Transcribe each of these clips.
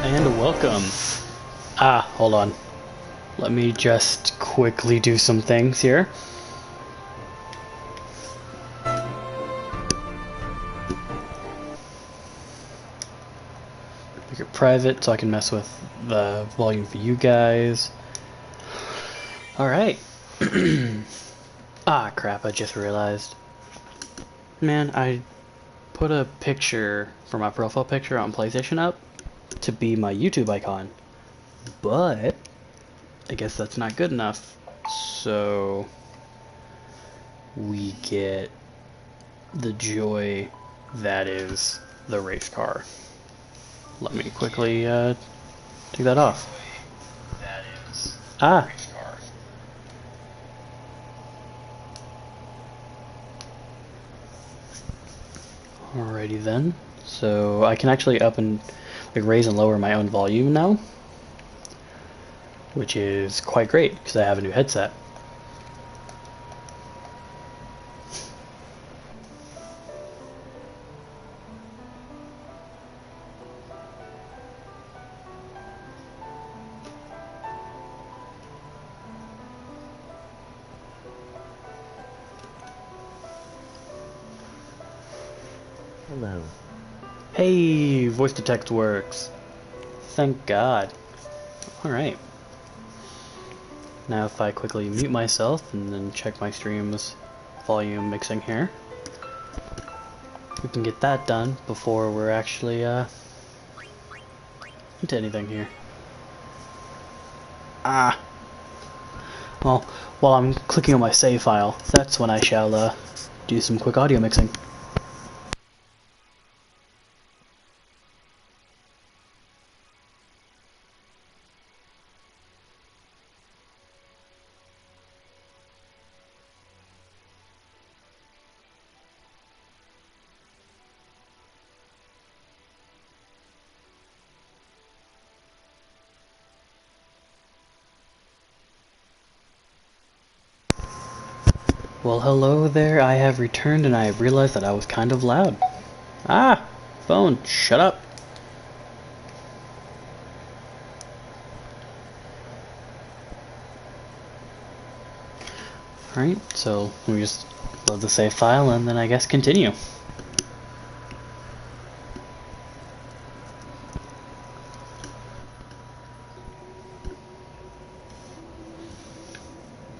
and welcome. Hold on. Let me just quickly do some things here. Make it private so I can mess with the volume for you guys. Alright. Crap, I just realized. Man, I put a picture for my profile picture on PlayStation up to be my YouTube icon. But I guess that's not good enough. So we get the joy that is the race car. Let me quickly take that off. Alrighty then. So I can actually up and raise and lower my own volume now, which is quite great because I have a new headset. Hello. Hey, voice to text works. Thank God. Alright. Now if I quickly mute myself and then check my stream's volume mixing here, we can get that done before we're actually into anything here. Well, while I'm clicking on my save file, that's when I shall do some quick audio mixing. Well, hello there, I have returned and I realized that I was kind of loud. Phone, shut up. Alright, so we just load the save file and then I guess continue.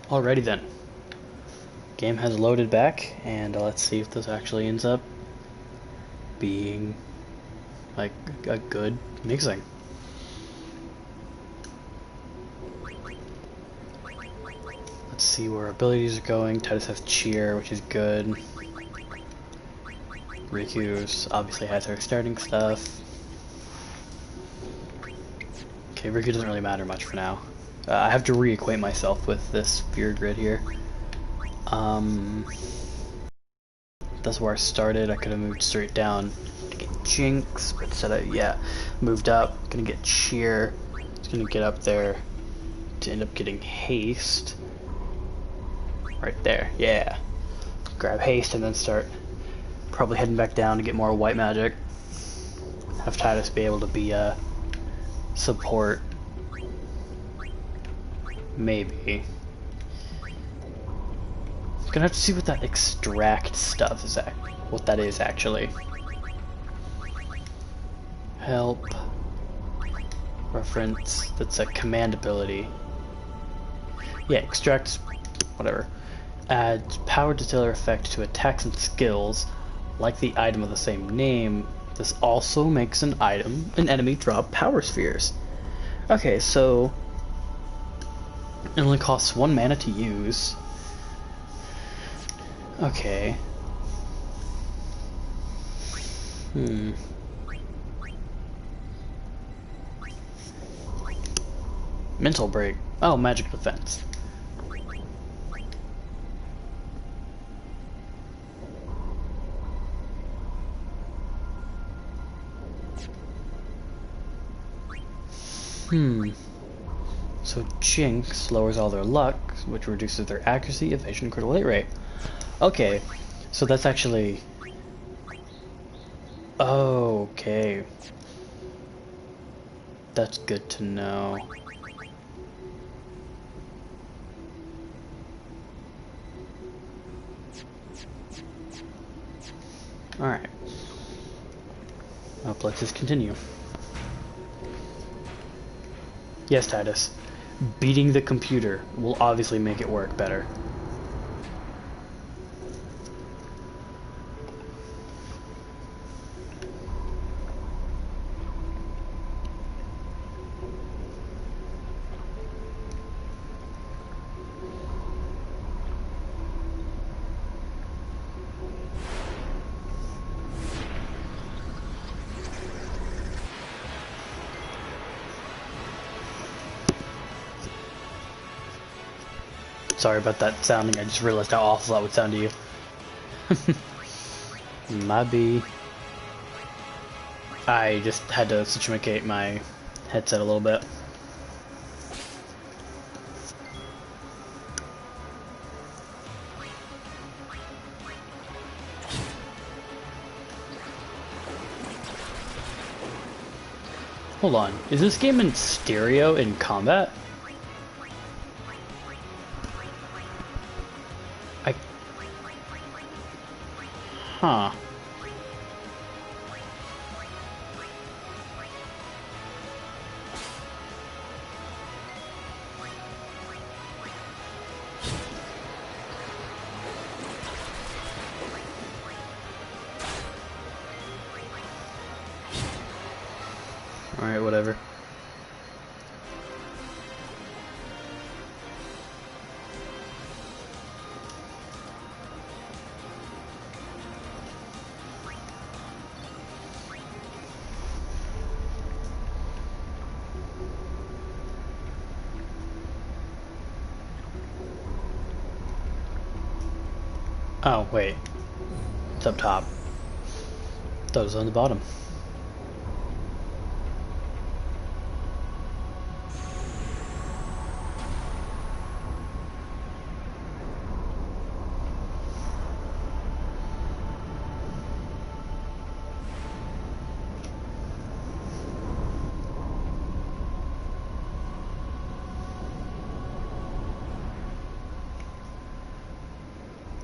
Alrighty then. Game has loaded back, and let's see if this actually ends up being like a good mixing. Let's see where abilities are going. Titus has cheer, which is good. Riku's obviously has her starting stuff. Okay, Riku doesn't really matter much for now. I have to reacquaint myself with this fear grid here. That's where I started. I could have moved straight down to get Jinx, but instead I, moved up. Gonna get Cheer. It's gonna get up there to end up getting Haste. Right there, yeah. Grab Haste and then start probably heading back down to get more white magic. Have Titus be able to be a support. Maybe. Gonna have to see what that extract stuff is, what that is actually. Help. Reference. That's a command ability. Yeah, extracts. Whatever. Adds power detailer effect to attacks and skills. Like the item of the same name, this also makes an enemy drop power spheres. Okay, so it only costs 1 mana to use. Okay. Mental break. Oh, magic defense. So Jinx lowers all their luck, which reduces their accuracy, evasion, and critical hit rate. Okay, so that's actually... Okay. That's good to know. Alright. Well, let's just continue. Yes, Titus. Beating the computer will obviously make it work better. Sorry about that sounding, I just realized how awful that would sound to you. Might be. I just had to situate my headset a little bit. Hold on, is this game in stereo in combat? Huh. Alright, whatever. Oh, wait. It's up top. Thought it was on the bottom.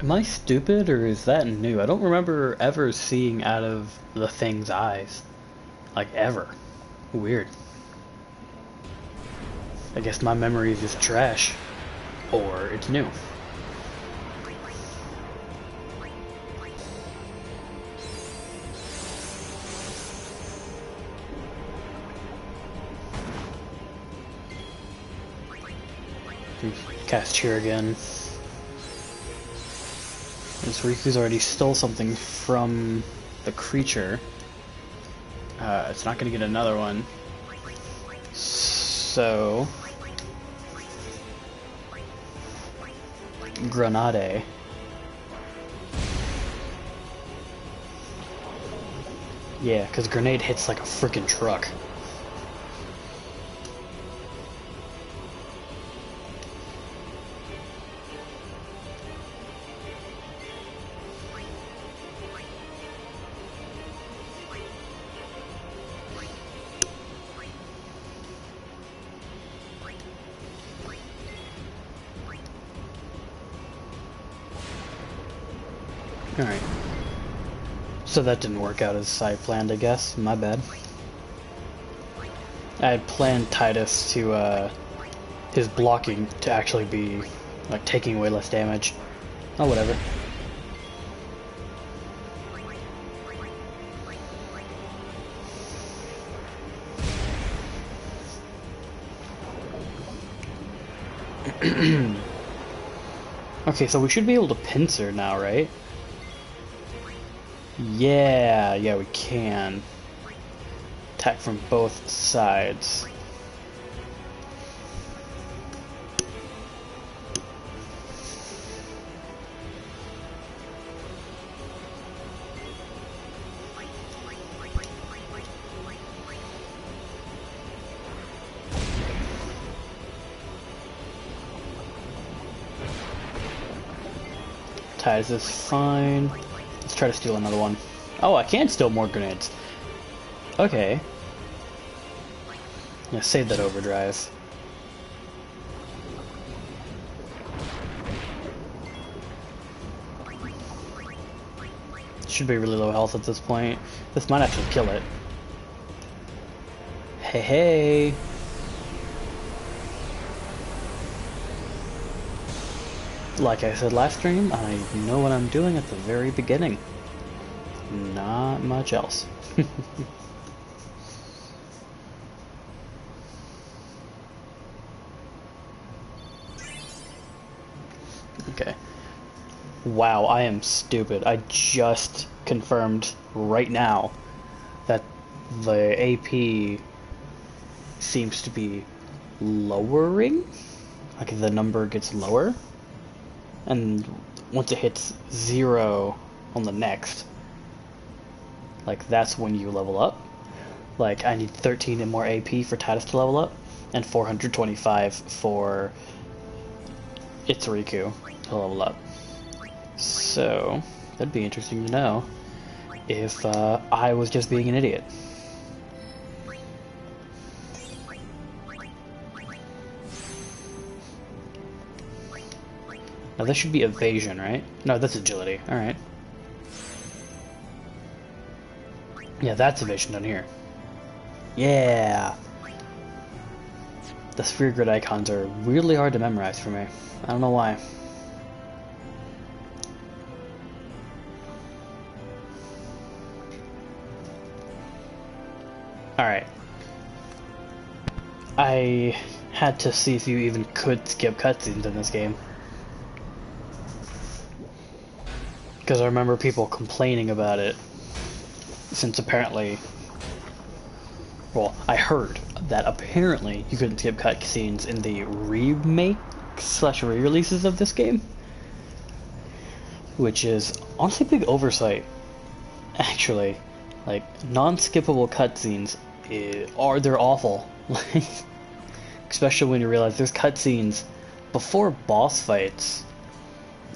Am I stupid, or is that new? I don't remember ever seeing out of the thing's eyes. Like, ever. Weird. I guess my memory is just trash. Or it's new. Cast cheer again. This Riku's already stole something from the creature. It's not gonna get another one. So... Grenade. Yeah, because grenade hits like a frickin' truck. Alright. So that didn't work out as I planned, I guess. My bad. I had planned Titus to, his blocking to actually be, like, taking way less damage. Oh, whatever. Okay, so we should be able to pincer now, right? Yeah, we can. Attack from both sides. Ties is fine. Let's try to steal another one. Oh, I can steal more grenades. Okay. Yeah, save that overdrive. Should be really low health at this point. This might actually kill it. Hey, hey! Like I said last stream, I know what I'm doing at the very beginning. Not much else. Okay. Wow, I am stupid. I just confirmed right now that the AP seems to be lowering. Like the number gets lower. And once it hits 0 on the next, like that's when you level up. Like I need 13 and more AP for Titus to level up, and 425 for Itsuriku to level up. So that'd be interesting to know if I was just being an idiot. Now this should be evasion, right? No, that's agility. Alright. Yeah, that's evasion down here. Yeah! The sphere grid icons are really hard to memorize for me. I don't know why. Alright. I had to see if you even could skip cutscenes in this game. Because I remember people complaining about it, since apparently... Well, I heard that apparently you couldn't skip cutscenes in the remake/re-releases of this game. Which is honestly a big oversight, actually. Like, non-skippable cutscenes they're awful. Especially when you realize there's cutscenes before boss fights,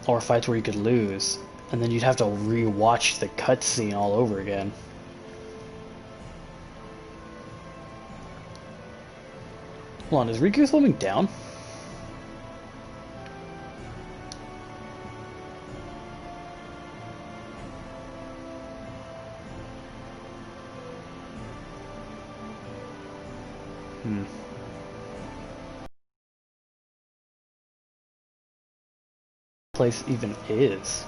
or fights where you could lose, and then you'd have to re-watch the cutscene all over again. Hold on, is Riku slowing down? Place even is.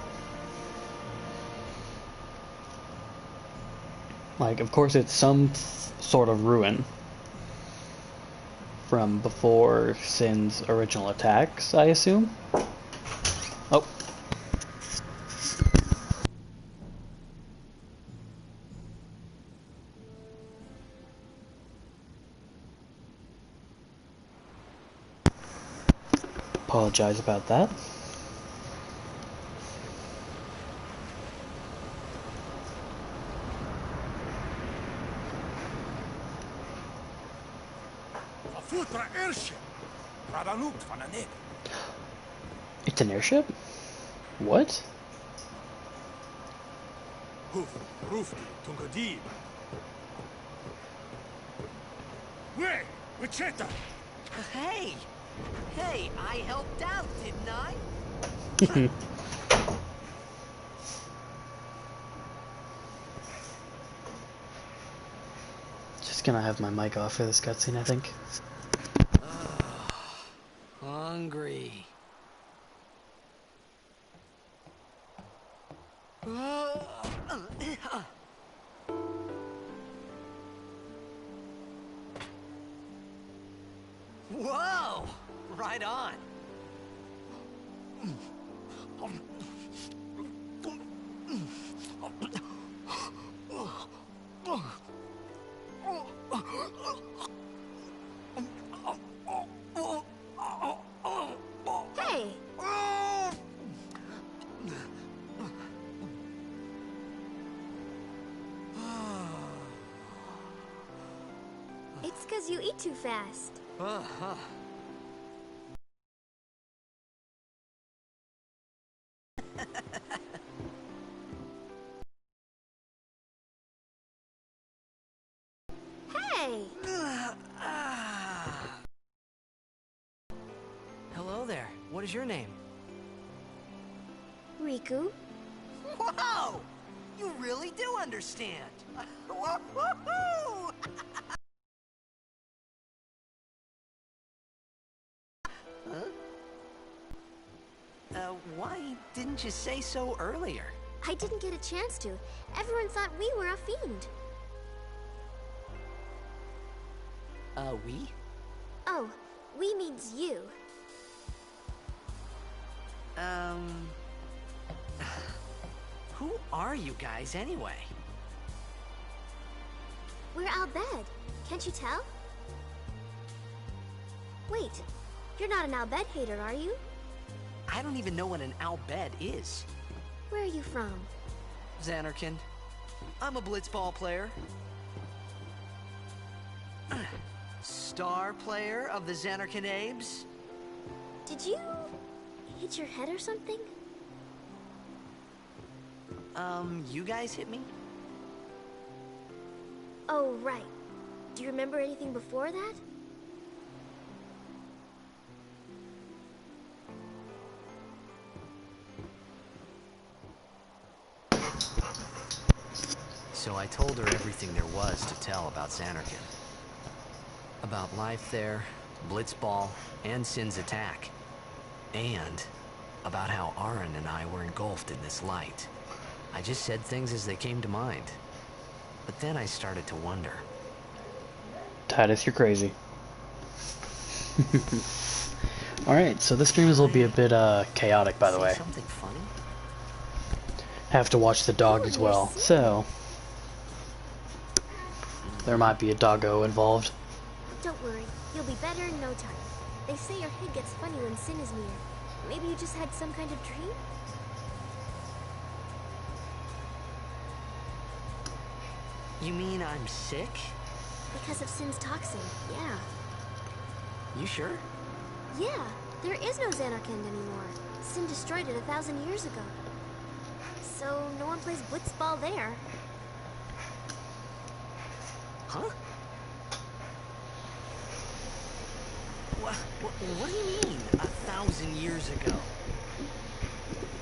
Like, of course it's some sort of ruin from before Sin's original attacks, I assume? Oh. Apologize about that. It's an airship? What? Hey! Hey, I helped out, didn't I? Just gonna have my mic off for this cutscene, I think. Hungry. Whoa! Right on. Hey! It's 'cause you eat too fast. Hey! Hello there. What is your name? Riku? Whoa! You really do understand. Woo-hoo-hoo! Huh? Why didn't you say so earlier? I didn't get a chance to. Everyone thought we were a fiend. We? Oh, we means you. Who are you guys anyway? We're Al Bhed. Can't you tell? Wait, you're not an Al Bhed hater, are you? I don't even know what an Al Bhed is. Where are you from? Xanarkin. I'm a blitzball player. Star player of the Xanarkin Abes. Did you hit your head or something? You guys hit me? Oh, right. Do you remember anything before that? So I told her everything there was to tell about Xanarkin. About life there, Blitzball, and Sin's attack. And about how Aaron and I were engulfed in this light. I just said things as they came to mind. But then I started to wonder. Titus, you're crazy. Alright, so this stream will be a bit chaotic, by the way. Something funny? Have to watch the dog as well, so there might be a doggo involved. Don't worry, you'll be better in no time. They say your head gets funny when Sin is near. Maybe you just had some kind of dream? You mean I'm sick? Because of Sin's toxin, yeah. You sure? Yeah, there is no Xanarkand anymore. Sin destroyed it 1,000 years ago. So no one plays blitzball there. Huh? What do you mean, 1,000 years ago?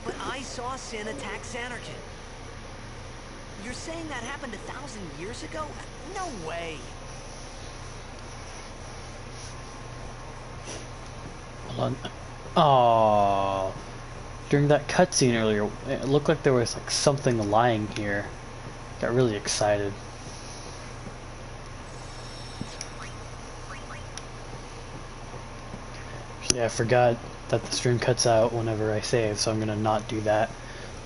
But I saw Sin attack Xanarkin. You're saying that happened 1,000 years ago? No way! Hold on. Aww. During that cutscene earlier, it looked like there was like something lying here. Got really excited. Yeah, I forgot that the stream cuts out whenever I save, so I'm gonna not do that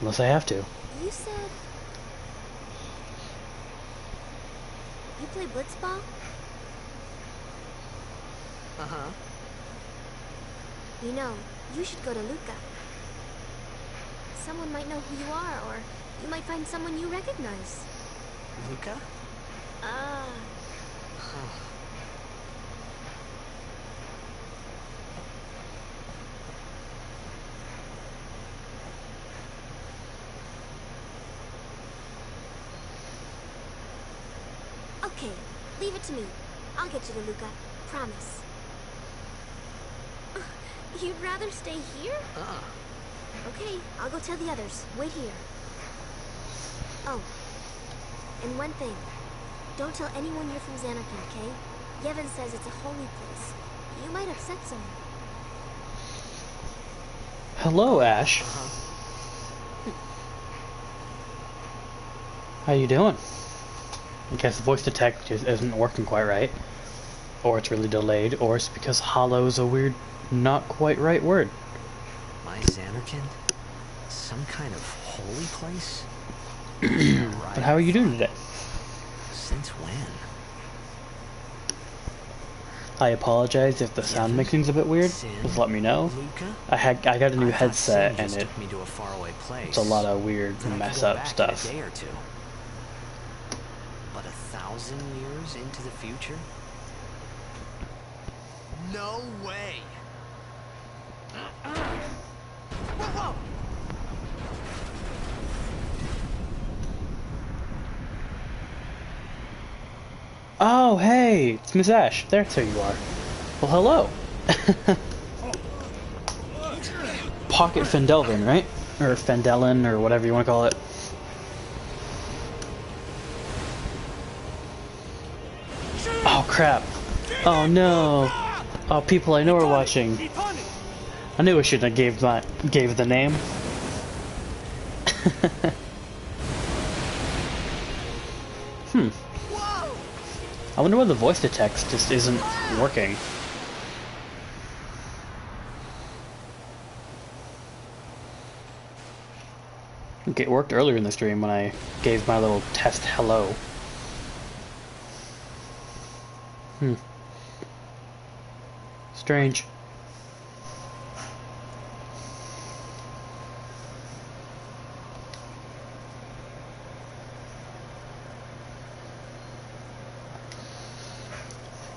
unless I have to. You said... you play blitzball? Uh-huh. You know, you should go to Luca. Someone might know who you are, or you might find someone you recognize. Luca? Ah. Okay, leave it to me. I'll get you to Luca. Promise. You'd rather stay here? Okay, I'll go tell the others. Wait here. Oh, and one thing. Don't tell anyone you're from Xanarkand, okay? Yevon says it's a holy place. You might upset someone. Hello, Ash. How you doing? I guess the voice detect just isn't working quite right. Or it's really delayed, or it's because hollow is a weird, not quite right word. My Xanarkin? Some kind of holy place? But how are you doing today? Since when? I apologize if the sound mixing's a bit weird. Just let me know. Luca? I got a new I thought headset Sin and just it took me to a faraway place. it's a lot of weird Then I could mess go up back stuff. in a day or two. But 1,000 years into the future? No way! Whoa, whoa! Oh, hey, it's Miss Ash. There you are. Well, hello. Pocket Fendelvin, right? Or Fendelin, or whatever you want to call it. Oh, crap. Oh, no. Oh, people I know are watching. I knew I shouldn't have gave the name. I wonder why the voice to text just isn't working. Okay, it worked earlier in the stream when I gave my little test hello. Strange.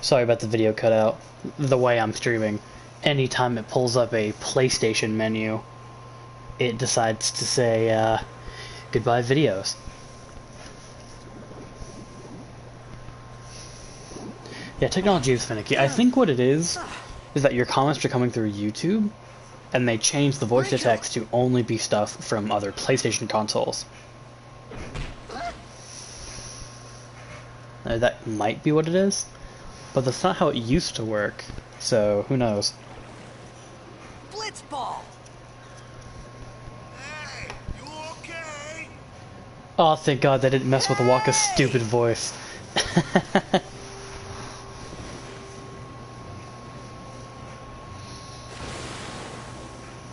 Sorry about the video cutout. The way I'm streaming, anytime it pulls up a PlayStation menu, it decides to say, goodbye videos. Yeah, technology is finicky. I think what it is that your comments are coming through YouTube, and they change the voice to text to only be stuff from other PlayStation consoles. That might be what it is, but that's not how it used to work, so who knows. Blitzball! Hey, you okay? Oh, thank God they didn't mess with Waka's stupid voice.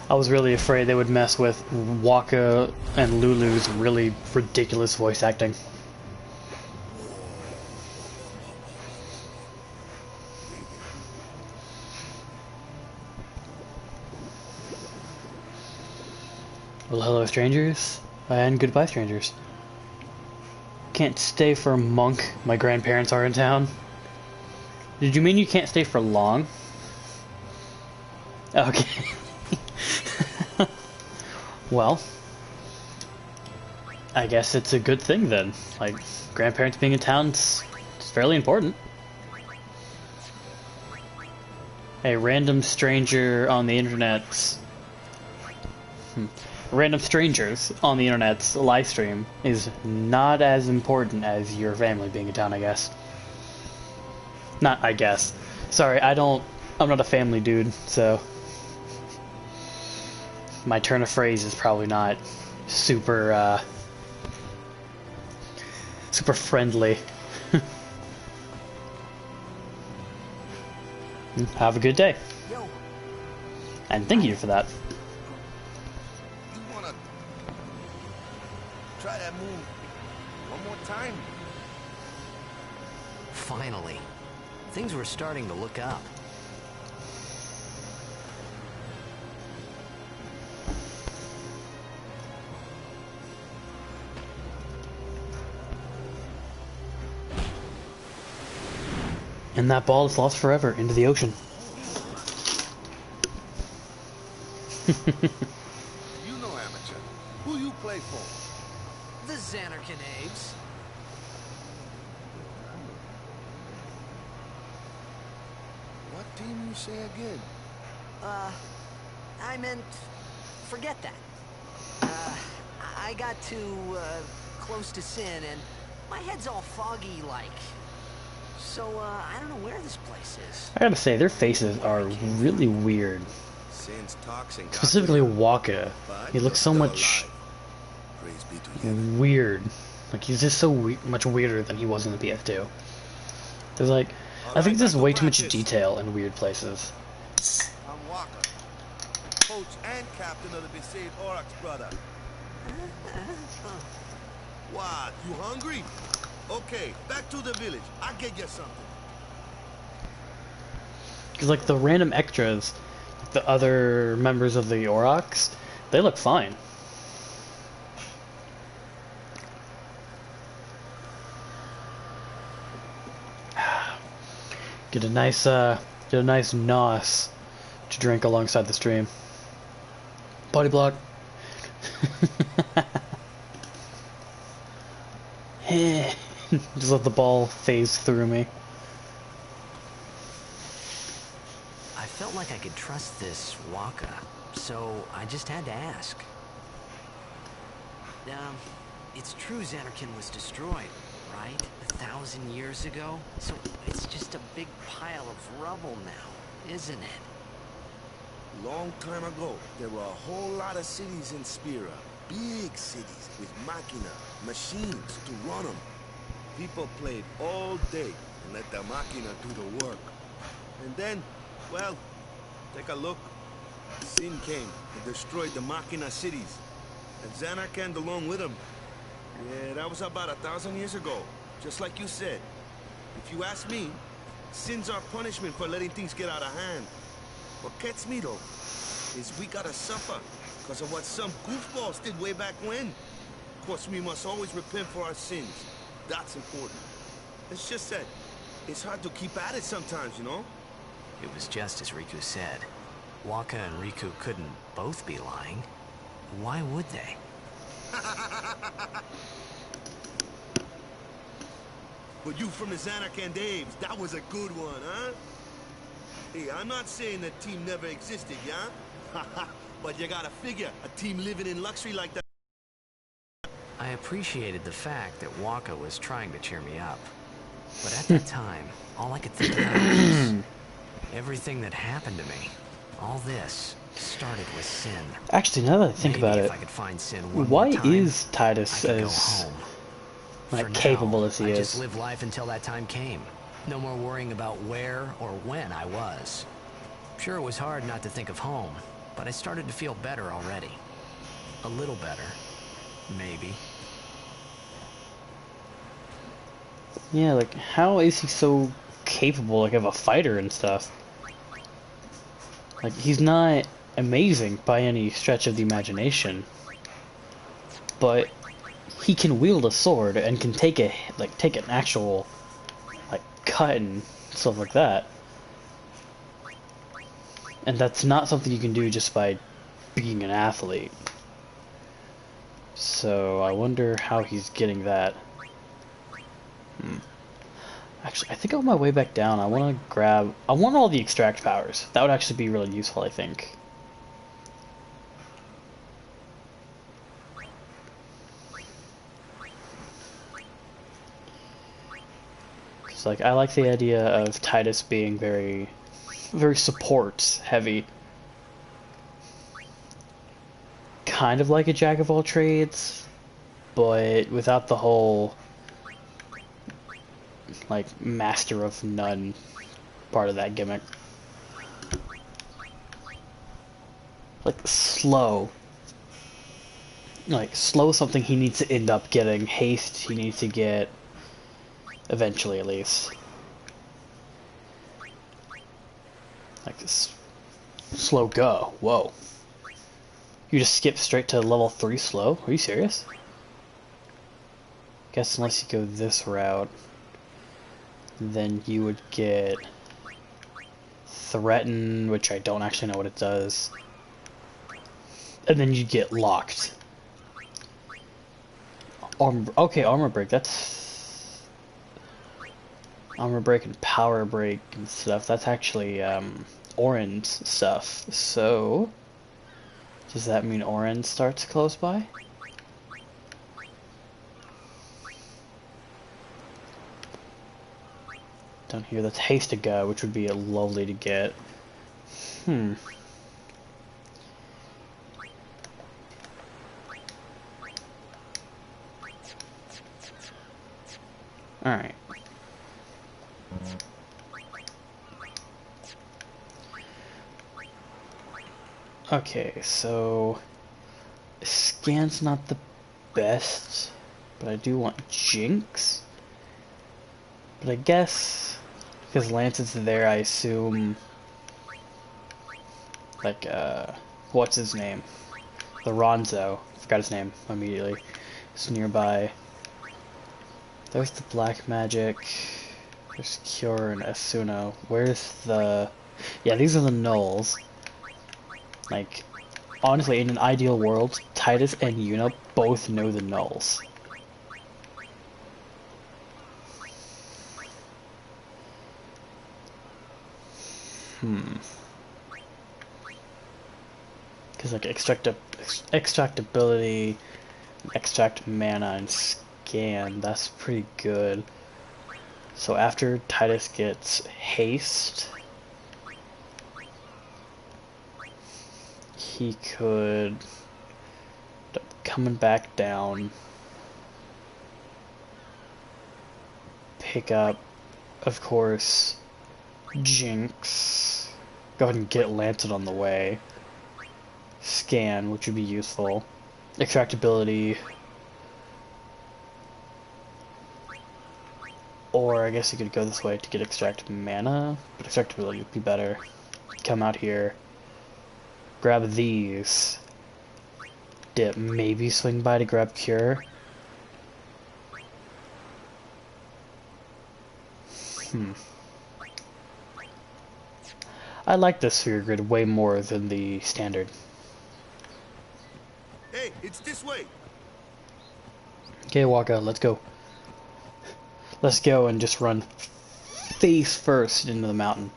I was really afraid they would mess with Waka and Lulu's really ridiculous voice acting. Well, hello, strangers, and goodbye, strangers. Can't stay for a monk. My grandparents are in town. Did you mean you can't stay for long? Okay. Well, I guess it's a good thing then. Like, grandparents being in town, it's fairly important. A random stranger on the internet's... Random strangers on the internet's live stream is not as important as your family being in town, I guess. Not, I guess. Sorry, I'm not a family dude, so... My turn of phrase is probably not super, super friendly. Have a good day. Yo. And thank you for that. You wanna try that move one more time? Finally. Things were starting to look up. And that ball is lost forever into the ocean. You know, amateur. Who you play for? The Xanarkin eggs. What team you say again? I meant... forget that. I got too, close to sin, and my head's all foggy like. So, I don't know where this place is. I gotta say, their faces are really weird. Since toxin got Specifically there, Waka. but He looks so still much alive. Praise be to you. weird. Like, he's just so much weirder than he was in the PS2. There's like... I think there's way too much detail in weird places. I'm Walker, coach and captain of the Besaid Aurochs, brother. What? You hungry? Okay, back to the village. I'll get you something. Because, like, the random extras, the other members of the Aurochs, they look fine. Get a nice nos to drink alongside the stream. Body block. Just let the ball phase through me. I felt like I could trust this Waka, so I just had to ask. It's true Xanarkin was destroyed, right? 1,000 years ago? So it's just a big pile of rubble now, isn't it? Long time ago, there were a whole lot of cities in Spira. Big cities with machina, machines to run them. People played all day and let the machina do the work. And then, well, take a look. Sin came and destroyed the machina cities. And Xanarkand along with them. Yeah, that was about 1,000 years ago. Just like you said. If you ask me, sin's our punishment for letting things get out of hand. What gets me though, is we gotta suffer because of what some goofballs did way back when. Of course, we must always repent for our sins. That's important. It's just that it's hard to keep at it sometimes, you know? It was just as Riku said. Waka and Riku couldn't both be lying. Why would they? But you from the Xanarkand Daves, that was a good one, huh? Hey, I'm not saying that team never existed, yeah? But you gotta figure, a team living in luxury like that. I appreciated the fact that Waka was trying to cheer me up. But at that time, all I could think about was everything that happened to me. All this started with Sin. Actually, now that I think Maybe about if it, I could find Sin one why more time, is I Titus could go as home. like For capable now, as he I is? just lived life until that time came. No more worrying about where or when I was. Sure, it was hard not to think of home, but I started to feel better already. A little better, maybe. Yeah, like how is he so capable, like of a fighter and stuff? Like he's not amazing by any stretch of the imagination, but he can wield a sword and can take an actual like cut and stuff like that. And that's not something you can do just by being an athlete. So I wonder how he's getting that. Actually, I think on my way back down, I want all the extract powers. That would actually be really useful, I think. Cause like, I like the idea of Titus being very, very support heavy. Kind of like a jack of all trades, but without the whole like master of none part of that gimmick. Like slow. Like slow something he needs to end up getting. Haste he needs to get eventually at least. Like this slow go. Whoa. You just skip straight to level 3 slow? Are you serious? Guess unless you go this route, then you would get Threaten, which I don't actually know what it does. And then you get Locked. Okay, Armor Break, that's... Armor Break and Power Break and stuff, that's actually, Orin stuff. So... does that mean Orin starts close by? Down here, that's Haste to Go, which would be lovely to get. Alright. Okay, so... Scan's not the best, but I do want Jinx. But I guess... because Lance is there, I assume... like, what's his name? Lorenzo. Forgot his name immediately. It's nearby. There's the Black Magic. There's Cure and Asuno. Where's the... yeah, these are the nulls. Like, honestly, in an ideal world, Titus and Yuna both know the nulls. Because like extractability, extract mana, and scan, that's pretty good. So after Titus gets haste, he could coming back down, pick up, of course, Jinx. Go ahead and get Lancet on the way. Scan, which would be useful. Extractability. Or I guess you could go this way to get extract mana, but extractability would be better. Come out here, grab these, dip, maybe swing by to grab cure. I like this sphere grid way more than the standard. Hey, it's this way. Okay, Waka, let's go. Let's go and just run face first into the mountain.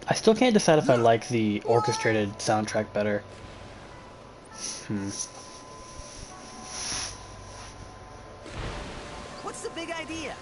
I still can't decide if I like the orchestrated soundtrack better. What's the big idea?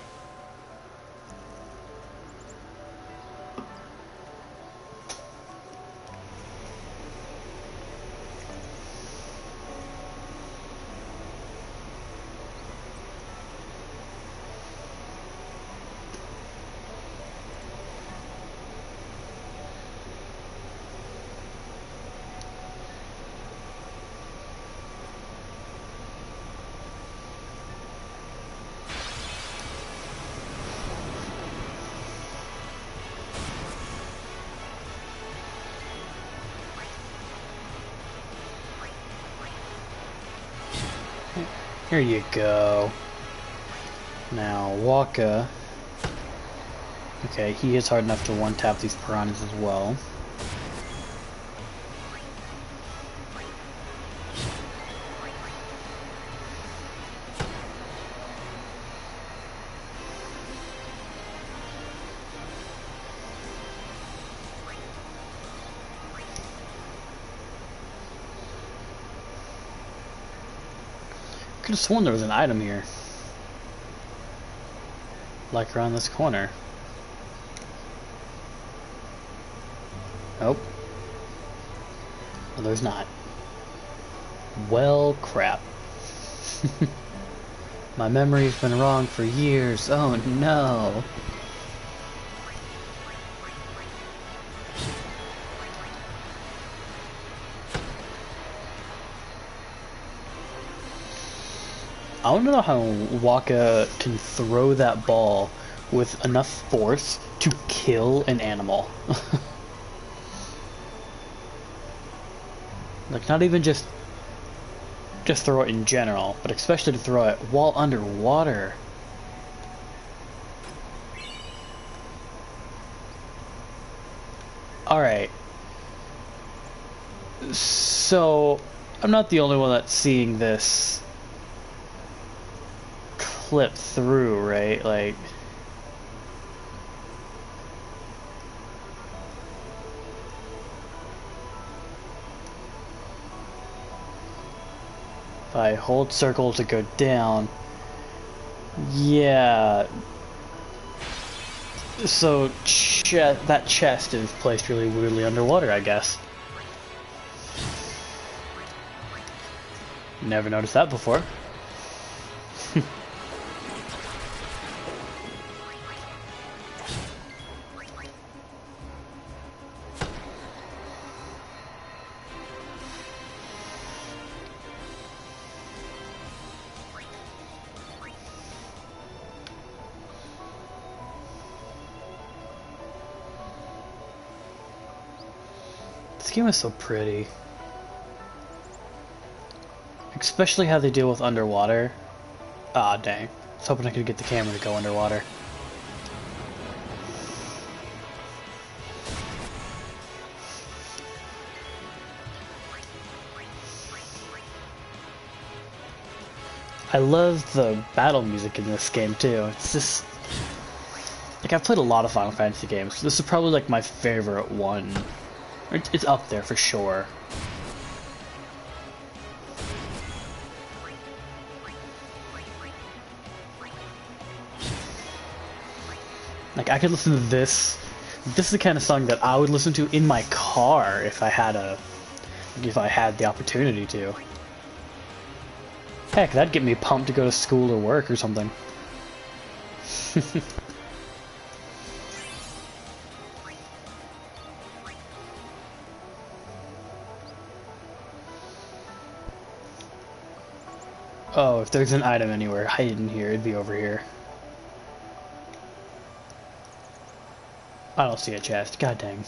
Here you go. Now, Waka. Okay, he is hard enough to one-tap these piranhas as well. Could have sworn there was an item here. Like around this corner. Nope. Well, there's not. Well, crap. My memory's been wrong for years. Oh no. I want to know how Waka can throw that ball with enough force to kill an animal. Like, not even just throw it in general, but especially to throw it while underwater. Alright. So, I'm not the only one that's seeing this clip through, right? Like, if I hold circle to go down, yeah. So that chest is placed really weirdly underwater, I guess. Never noticed that before. This game is so pretty. Especially how they deal with underwater. Ah, dang. I was hoping I could get the camera to go underwater. I love the battle music in this game too. It's just like I've played a lot of Final Fantasy games. This is probably like my favorite one. It's up there for sure. Like I could listen to this. This is the kind of song that I would listen to in my car if I had the opportunity to. Heck, that'd get me pumped to go to school or work or something. Oh, if there's an item anywhere hidden here, it'd be over here. I don't see a chest. God dang.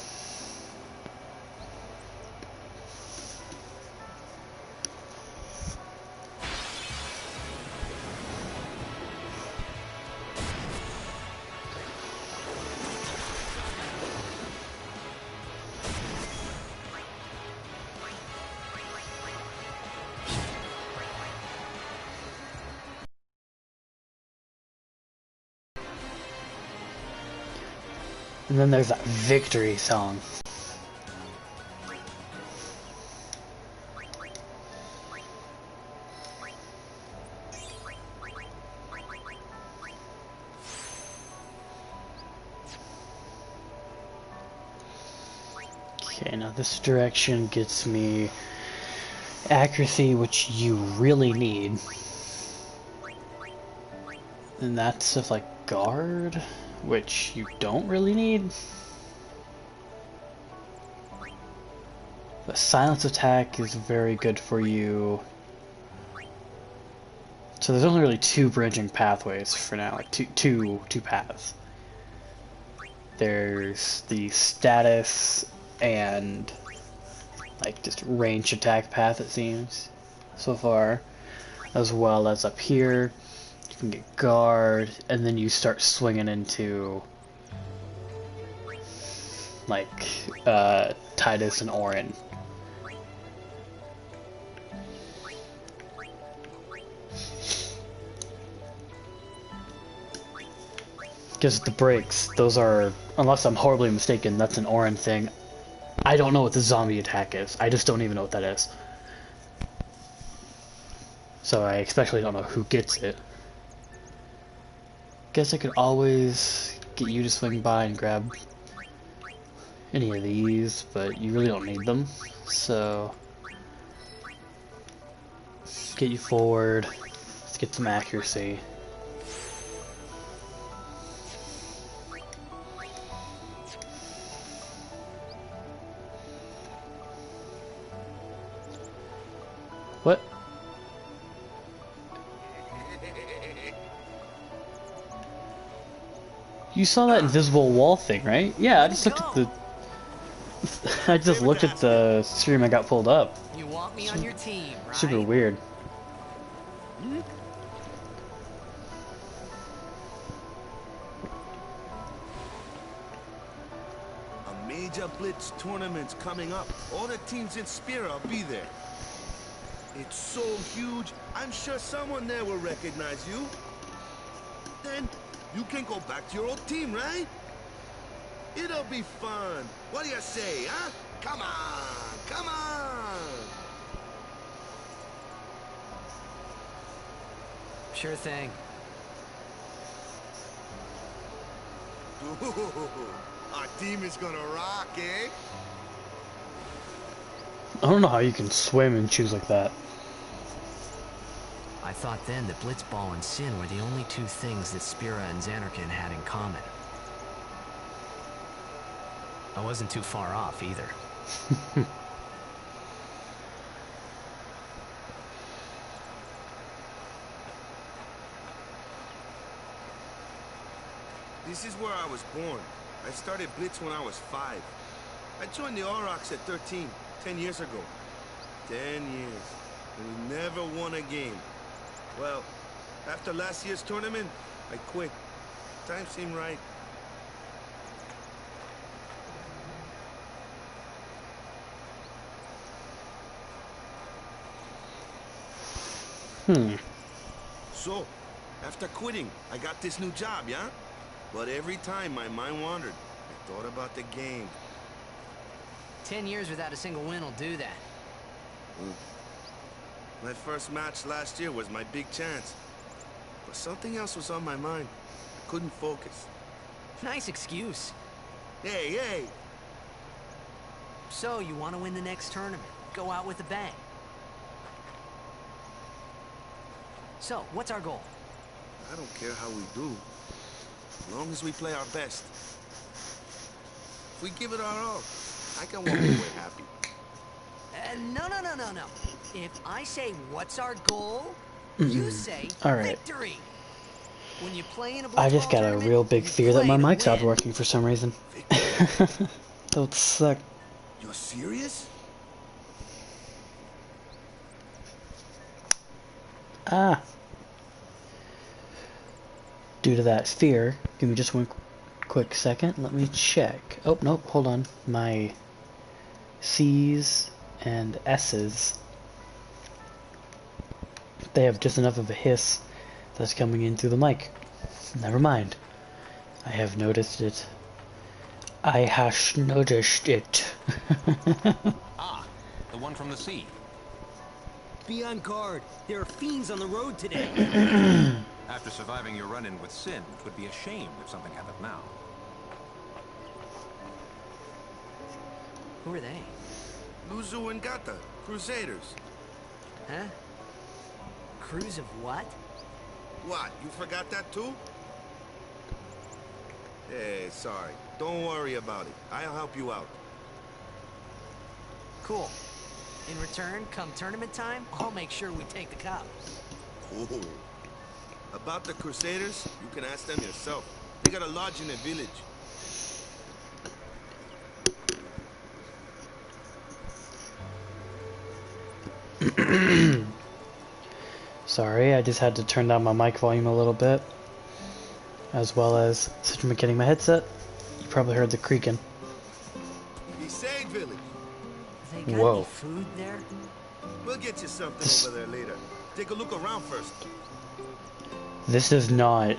And then there's that victory song. Okay, now this direction gets me accuracy, which you really need. And that's stuff like guard, which you don't really need. The silence attack is very good for you. So there's only really two bridging pathways for now, like two paths. There's the status and like just range attack path, it seems, so far, as well as up here. You can get guard, and then you start swinging into like Titus and Orin. Because the breaks, those are, unless I'm horribly mistaken, that's an Orin thing. I don't know what the zombie attack is. I just don't even know what that is. So I especially don't know who gets it. Guess I could always get you to swing by and grab any of these, but you really don't need them. So get you forward. Let's get some accuracy. What? You saw that invisible wall thing, right? Yeah, I just looked at the I just looked at the stream I got pulled up. You want me on your team, right? Super weird. A major Blitz tournament's coming up. All the teams in Spira will be there. It's so huge, I'm sure someone there will recognize you. Then you can go back to your old team, right? It'll be fun. What do you say, huh? Come on, come on! Sure thing. Ooh, our team is gonna rock, eh? I don't know how you can swim and choose like that. I thought then that Blitzball and Sin were the only two things that Spira and Xanarkin had in common. I wasn't too far off either. This is where I was born. I started Blitz when I was 5. I joined the Aurochs at 13, 10 years ago. 10 years. And we never won a game. Well, after last year's tournament, I quit. Time seemed right. So, after quitting, I got this new job, yeah? But every time my mind wandered, I thought about the game. 10 years without a single win will do that. My first match last year was my big chance. But something else was on my mind. I couldn't focus. Nice excuse. Hey, hey! So, you want to win the next tournament? Go out with a bang. So, what's our goal? I don't care how we do, as long as we play our best. If we give it our all, I can walk away happy. No. If I say, what's our goal? You say, All right. victory! When you play in a I just blitzball got a tournament, real big you fear that my play to mic stopped win. working for some reason. That would suck. You're serious? Ah. Due to that fear, give me just one quick second. Let me check. Oh, nope, hold on. My C's and S's, they have just enough of a hiss that's coming in through the mic. Never mind. I have noticed it. I hash noticed it. Ah, the one from the sea. Be on guard. There are fiends on the road today. After surviving your run-in with Sin, it would be a shame if something happened now. Who are they? Luzu and Gata, Crusaders. Huh? Cruise of what? What, you forgot that too? Hey, sorry. Don't worry about it. I'll help you out. Cool. In return, come tournament time, I'll make sure we take the cup. Cool. About the Crusaders, you can ask them yourself. They got a lodge in a village. Sorry, I just had to turn down my mic volume a little bit. As well as, since I'm getting my headset, you probably heard the creaking. Iseg village. They got Whoa. any food there? We'll get you something over there later. Take a look around first. This does not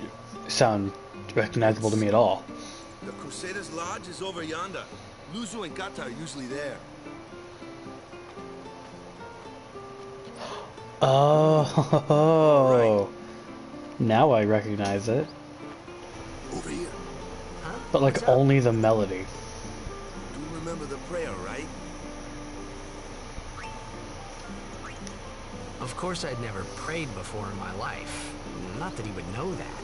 sound recognizable to me at all. The Crusaders' lodge is over yonder. Luzu and Gata are usually there. Oh, now I recognize it. Over here. Huh? But like What's up? only the melody. Do remember the prayer, right? Of course I'd never prayed before in my life. Not that he would know that.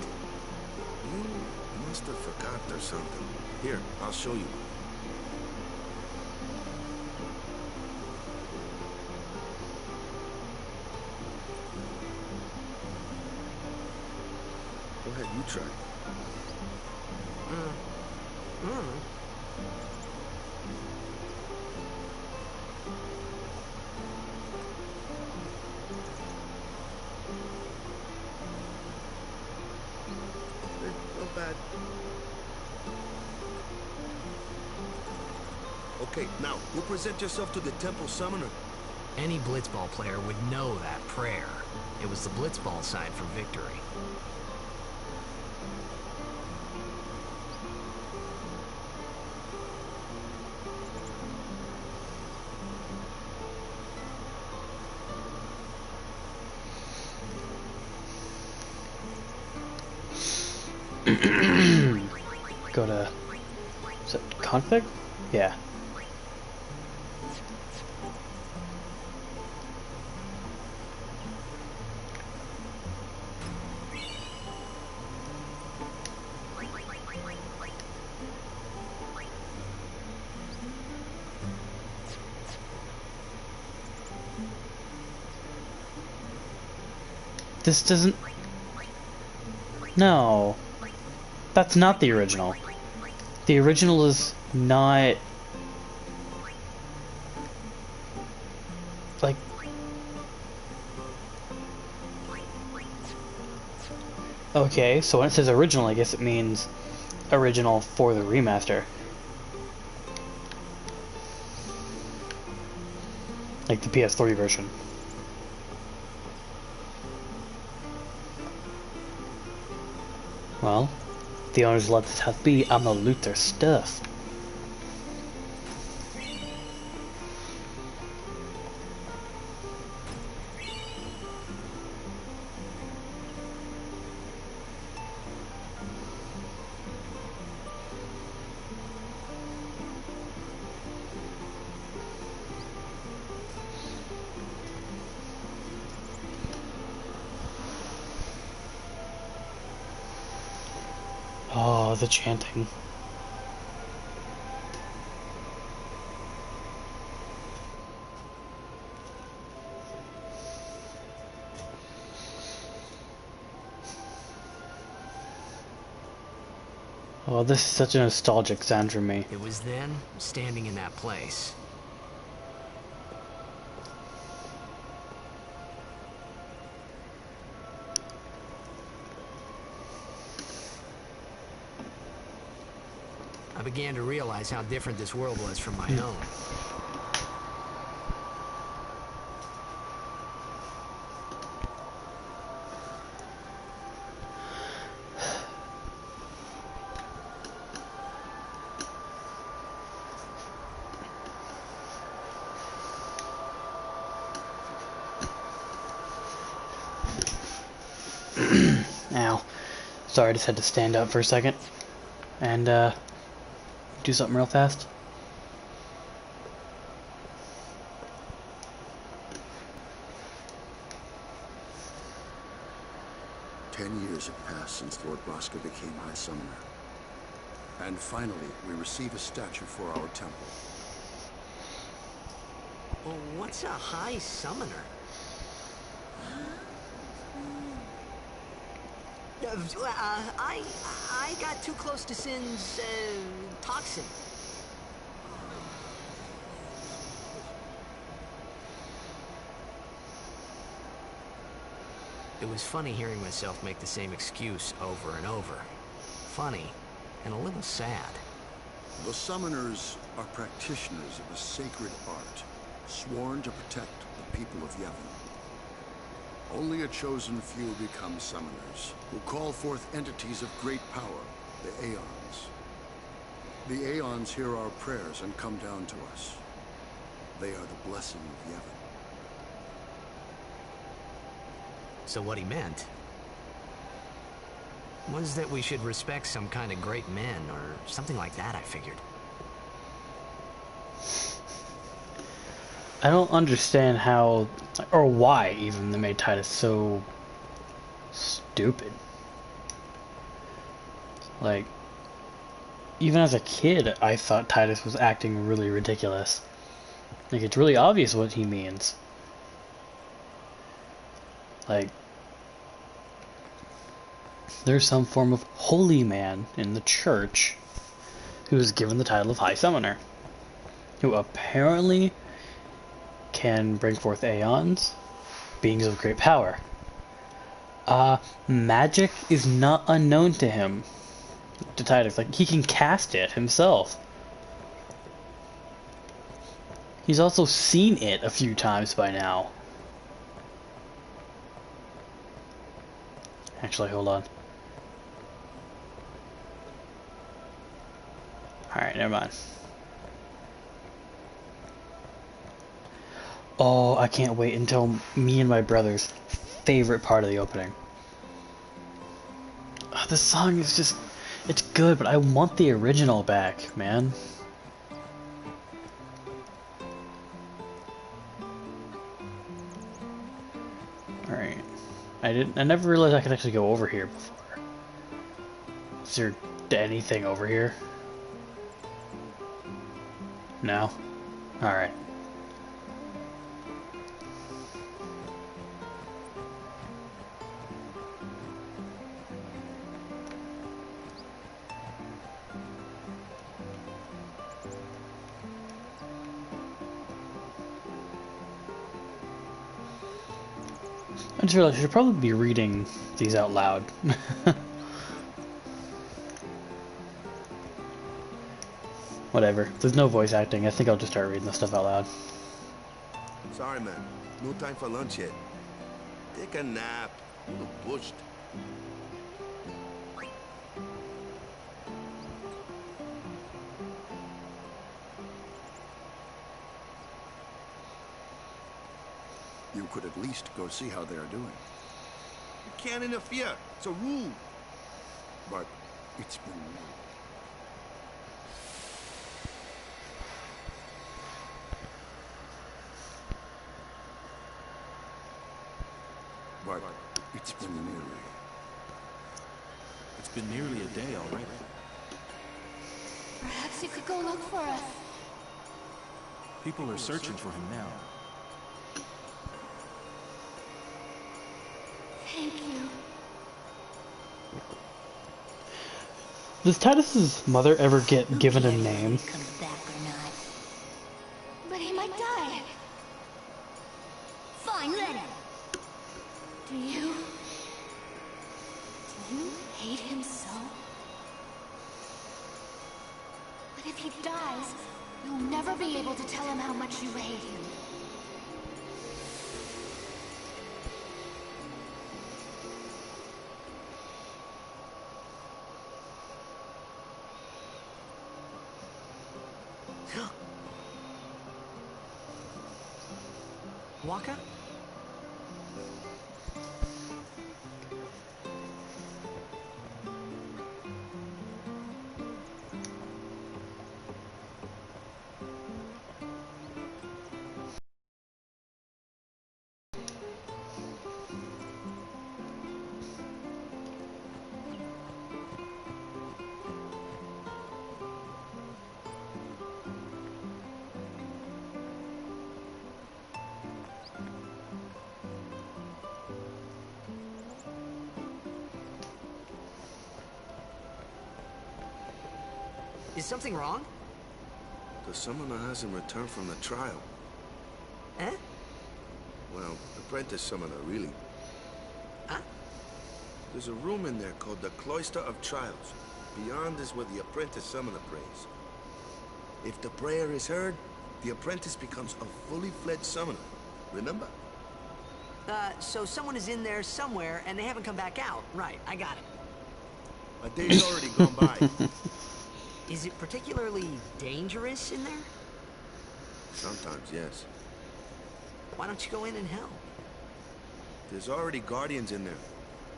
You must have forgot or something. Here, I'll show you. Go ahead, you try. Not bad. Okay, now, go present yourself to the temple summoner. Any blitzball player would know that prayer. It was the blitzball side for victory. Go to, is it config? Yeah. This doesn't... No. That's not the original. The original is not... like... Okay, so when it says original, I guess it means original for the remaster. Like the PS3 version. Well, if the owners let this house be, I'm gonna loot their stuff. Oh, the chanting. Oh, this is such a nostalgic sound for me. It was then, standing in that place. I began to realize how different this world was from my own. Ow. Sorry, I just had to stand up for a second. And, do something real fast. Years have passed since Lord Roscoe became High Summoner. And finally, we receive a statue for our temple. Well, what's a High Summoner? I got too close to Sin's, toxin. It was funny hearing myself make the same excuse over and over. Funny, and a little sad. The summoners are practitioners of a sacred art, sworn to protect the people of Yevon. Only a chosen few become summoners, who call forth entities of great power, the Aeons. The Aeons hear our prayers and come down to us. They are the blessing of Yevon. So what he meant was that we should respect some kind of great men, or something like that, I figured. I don't understand how, or why even, they made Titus so stupid. Like, even as a kid, I thought Titus was acting really ridiculous. Like, it's really obvious what he means. Like, there's some form of holy man in the church who is given the title of High Summoner, who apparently can bring forth Aeons, beings of great power. Magic is not unknown to him, to Titus. Like, he can cast it himself. He's also seen it a few times by now. Actually, hold on. Alright, never mind. Oh, I can't wait until me and my brother's favorite part of the opening. The song is just... it's good, but I want the original back, man. Alright. I never realized I could actually go over here before. Is there anything over here? No? Alright. I just realized I should probably be reading these out loud. Whatever. There's no voice acting. I think I'll just start reading the stuff out loud. Sorry, man. No time for lunch yet. Take a nap. You look pushed. You could at least go see how they are doing. You can't interfere. It's a rule. But it's been ruled. But it's been nearly. It's been nearly a day already. Perhaps you could go look for us. People are searching for him now. Thank you. Does Titus's mother ever get given a name? Comes back or not. But he might die. Fine, let him. Do you hate him so? But if he dies, you'll never be able to tell him how much you hate him. Waka? Is something wrong? The summoner hasn't returned from the trial. Eh? Well, apprentice summoner, really. Huh? There's a room in there called the Cloister of Trials. Beyond is where the apprentice summoner prays. If the prayer is heard, the apprentice becomes a fully fledged summoner. Remember? So someone is in there somewhere and they haven't come back out. Right, I got it. A day's already gone by. Is it particularly dangerous in there? Sometimes, yes. Why don't you go in and help? There's already guardians in there.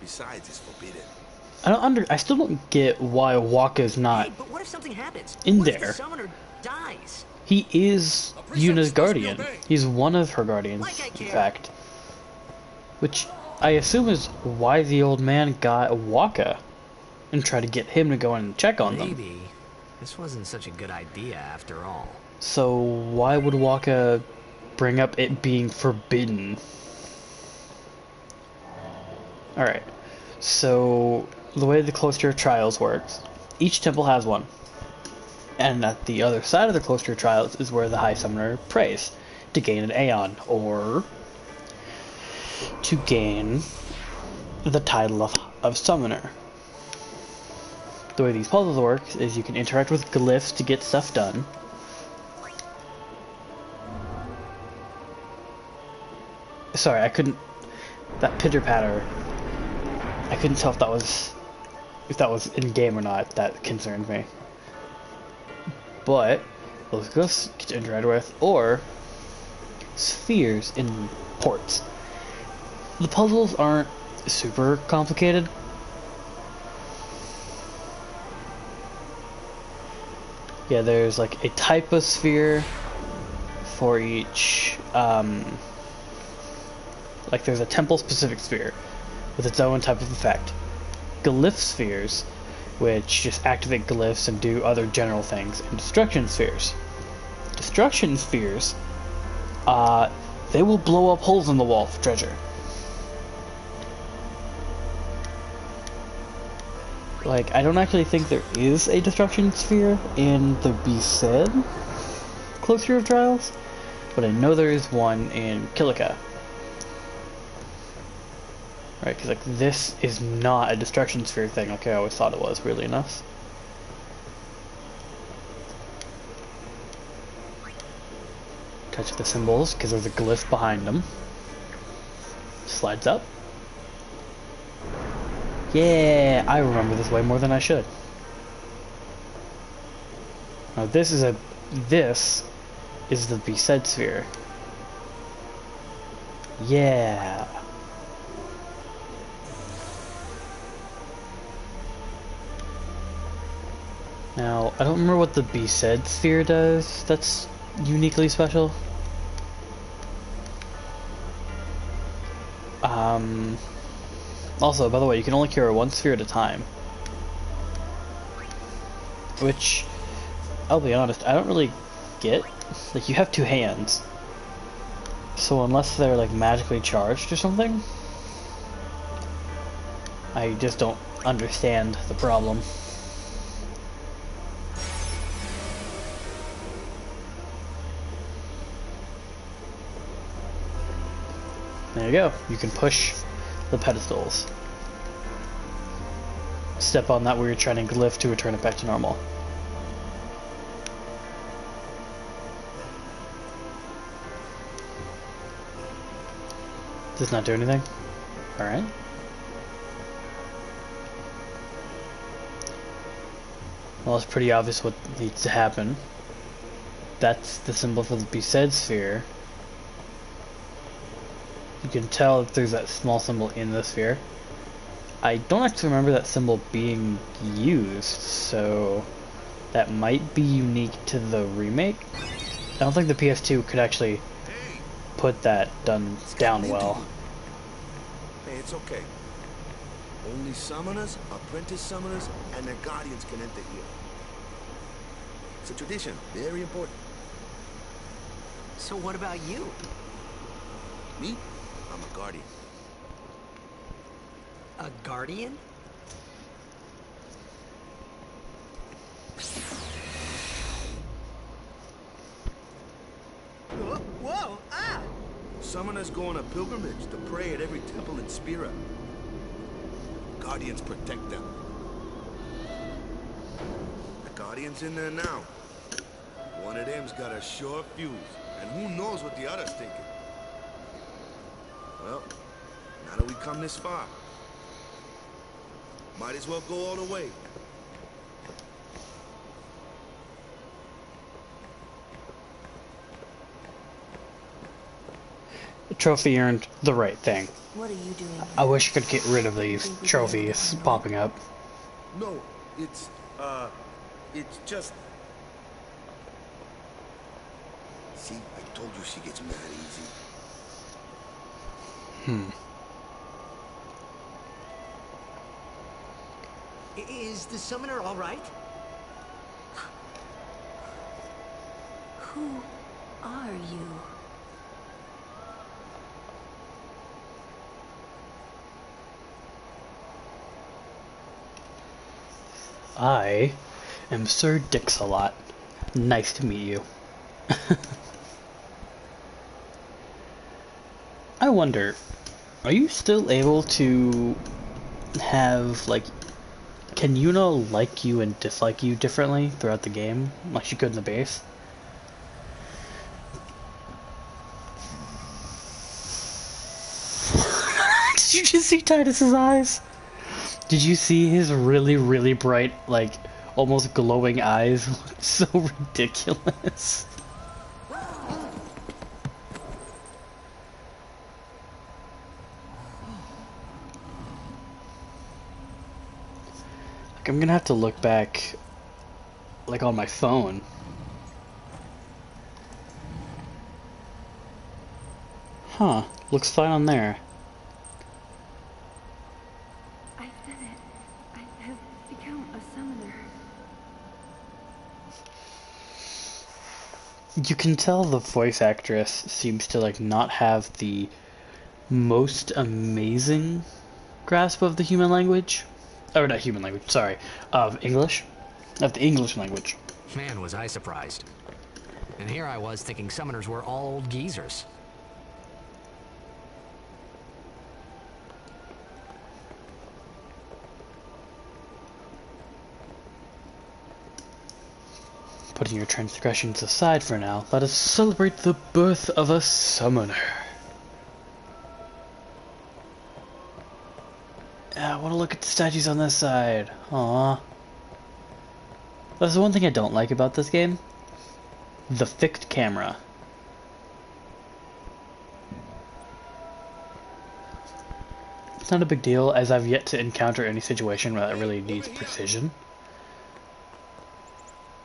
Besides, it's forbidden. I still don't get why Waka's not Hey, but what if something happens? in What if there. the summoner dies? He is Yuna's guardian. He's one of her guardians, Like I in care. fact. Which I assume is why the old man got Waka and tried to get him to go in and check on them. Maybe. This wasn't such a good idea after all. So why would Waka bring up it being forbidden? Alright, so the way the Cloister of Trials works, each temple has one. And at the other side of the Cloister of Trials is where the High Summoner prays to gain an Aeon, or to gain the title of Summoner. The way these puzzles work is you can interact with glyphs to get stuff done. Sorry, I couldn't... That pitter-patter... I couldn't tell if that was in-game or not. That concerned me. But those glyphs get to interact with, or spheres in ports. The puzzles aren't super complicated. Yeah, there's like a type of sphere for each, like there's a temple-specific sphere with its own type of effect. Glyph spheres, which just activate glyphs and do other general things, and destruction spheres. Destruction spheres, they will blow up holes in the wall for treasure. Like, I don't actually think there is a destruction sphere in the Besaid Cloister of Trials, but I know there is one in Kilika. Right, because like this is not a destruction sphere thing like I always thought it was, weirdly enough. Touch the symbols, because there's a glyph behind them. Slides up. Yeah, I remember this way more than I should. Now this is the Besaid sphere. Yeah. Now, I don't remember what the Besaid sphere does that's uniquely special. Also, by the way, you can only carry one sphere at a time. Which, I'll be honest, I don't really get. Like, you have two hands. So unless they're, like, magically charged or something, I just don't understand the problem. There you go. You can push the pedestals. Step on that weird shining glyph to return it back to normal. Does not do anything? Alright. Well, it's pretty obvious what needs to happen. That's the symbol for the Besaid sphere. You can tell that there's that small symbol in the sphere. I don't actually remember that symbol being used, so that might be unique to the remake. I don't think the PS2 could actually put that down well. Hey, it's okay. Only summoners, apprentice summoners, and their guardians can enter here. It's a tradition, very important. So what about you? Me? I'm a guardian. A guardian? Whoa! Ah! Summoners go on a pilgrimage to pray at every temple in Spira. Guardians protect them. The Guardian's in there now. One of them's got a short fuse, and who knows what the other's thinking. Well, now that we come this far, might as well go all the way. The trophy earned the right thing. What are you doing here? I wish I could get rid of these trophies popping up. No, it's just... See, I told you she gets mad easy. Is the summoner all right? Who are you? I am Sir Dix-a-Lot. Nice to meet you. I wonder, are you still able to have, like, can Yuna like you and dislike you differently throughout the game, like she could in the base? Did you just see Titus's eyes? Did you see his really, really bright, like, almost glowing eyes? So ridiculous. Like, I'm gonna have to look back, like, on my phone. Huh, looks fine on there. I've done it. I have become a summoner. You can tell the voice actress seems to, like, not have the most amazing grasp of the human language. Or not human language, sorry. Of English. Of the English language. Man, was I surprised. And here I was thinking summoners were all old geezers. Putting your transgressions aside for now, let us celebrate the birth of a summoner. I want to look at the statues on this side. Aww. That's the one thing I don't like about this game. The fixed camera. it's not a big deal, as I've yet to encounter any situation where that really needs precision.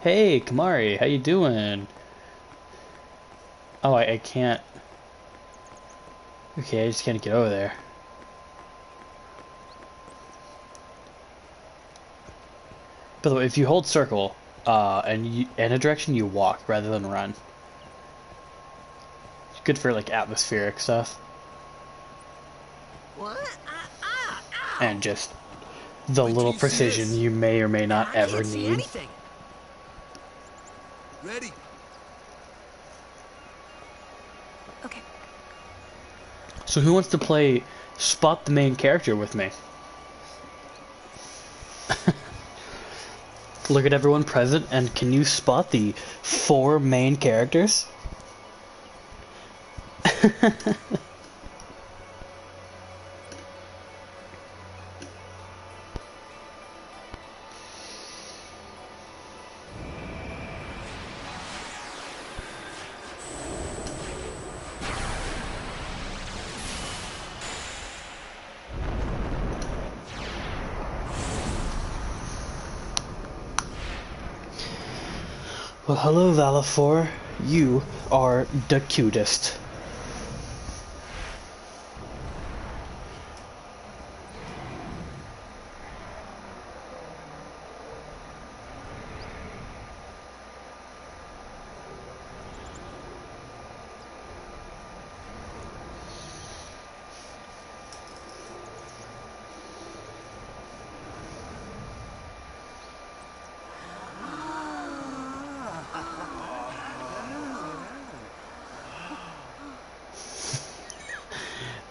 Hey, Kamari, how you doing? Oh, I can't... Okay, I just can't get over there. By the way, if you hold circle, and in a direction, you walk rather than run. It's good for, like, atmospheric stuff. What? And just the little precision you may or may not ever need. Anything. Ready? Okay. So who wants to play Spot the Main Character with me? Look at everyone present, and can you spot the 4 main characters? Well, hello, Valifor. You are the cutest.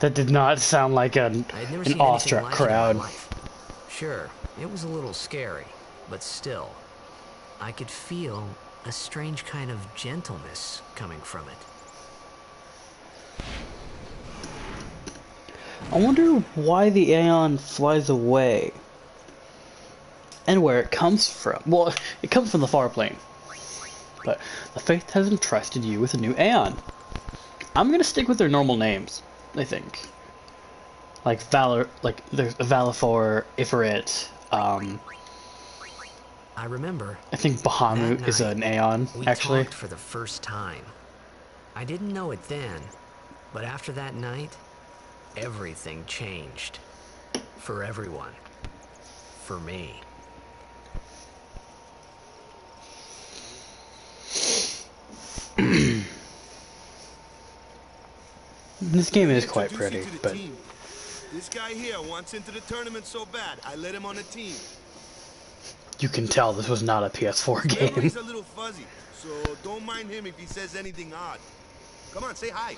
That did not sound like an awestruck crowd. Sure, it was a little scary, but still, I could feel a strange kind of gentleness coming from it. I wonder why the Aeon flies away. And where it comes from. Well, it comes from the far plane. But the Faith has entrusted you with a new Aeon. I'm gonna stick with their normal names, I think. Like there's Valifor, Ifrit, I remember. I think Bahamut is an Aeon, actually. We talked for the first time. I didn't know it then, but after that night, everything changed. For everyone. For me. This game is quite pretty, but... This guy here wants into the tournament so bad, I let him on the team. You can tell this was not a PS4 game. He's a little fuzzy, so don't mind him if he says anything odd. Come on, say hi.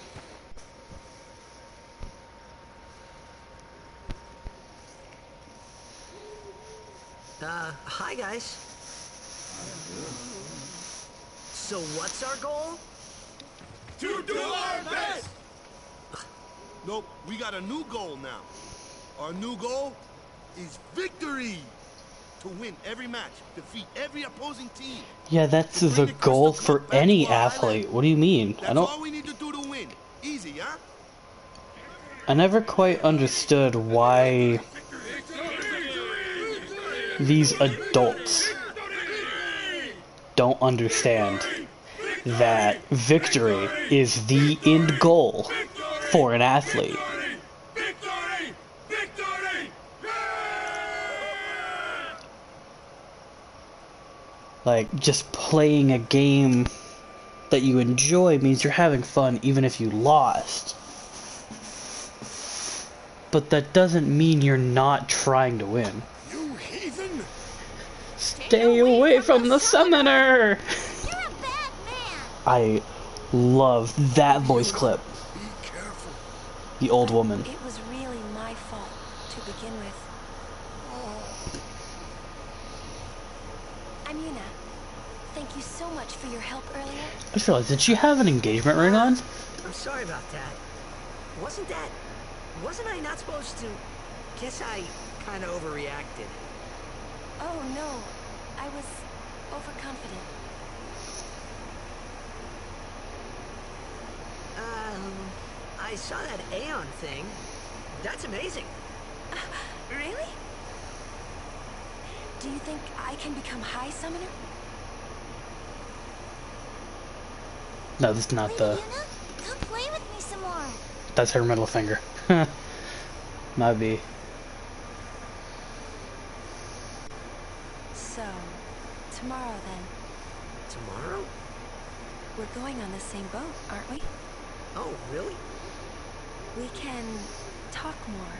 Hi guys. So what's our goal? To do our best! Nope, we got a new goal now. Our new goal is victory! To win every match, defeat every opposing team. Yeah, that's the goal for any athlete. What do you mean? That's all we need to do to win. Easy, huh? I never quite understood why these adults don't understand that victory is the end goal for an athlete. Like, just playing a game that you enjoy means you're having fun even if you lost. But that doesn't mean you're not trying to win. You heathen! Stay away from the summoner! You're a bad man! I love that voice clip. Be careful. The old woman. It was really my fault to begin with. I'm Yuna. Thank you so much for your help earlier. I just realized, did she have an engagement ring on? I'm sorry about that. Wasn't I not supposed to? Guess I kind of overreacted. Oh no, I was overconfident. I saw that Aeon thing. That's amazing. Really? Do you think I can become High Summoner? No, this is not Wait, the... Yuna, come play with me some more. That's her middle finger. Might be. So, tomorrow then. Tomorrow? We're going on the same boat, aren't we? Oh, really? We can talk more.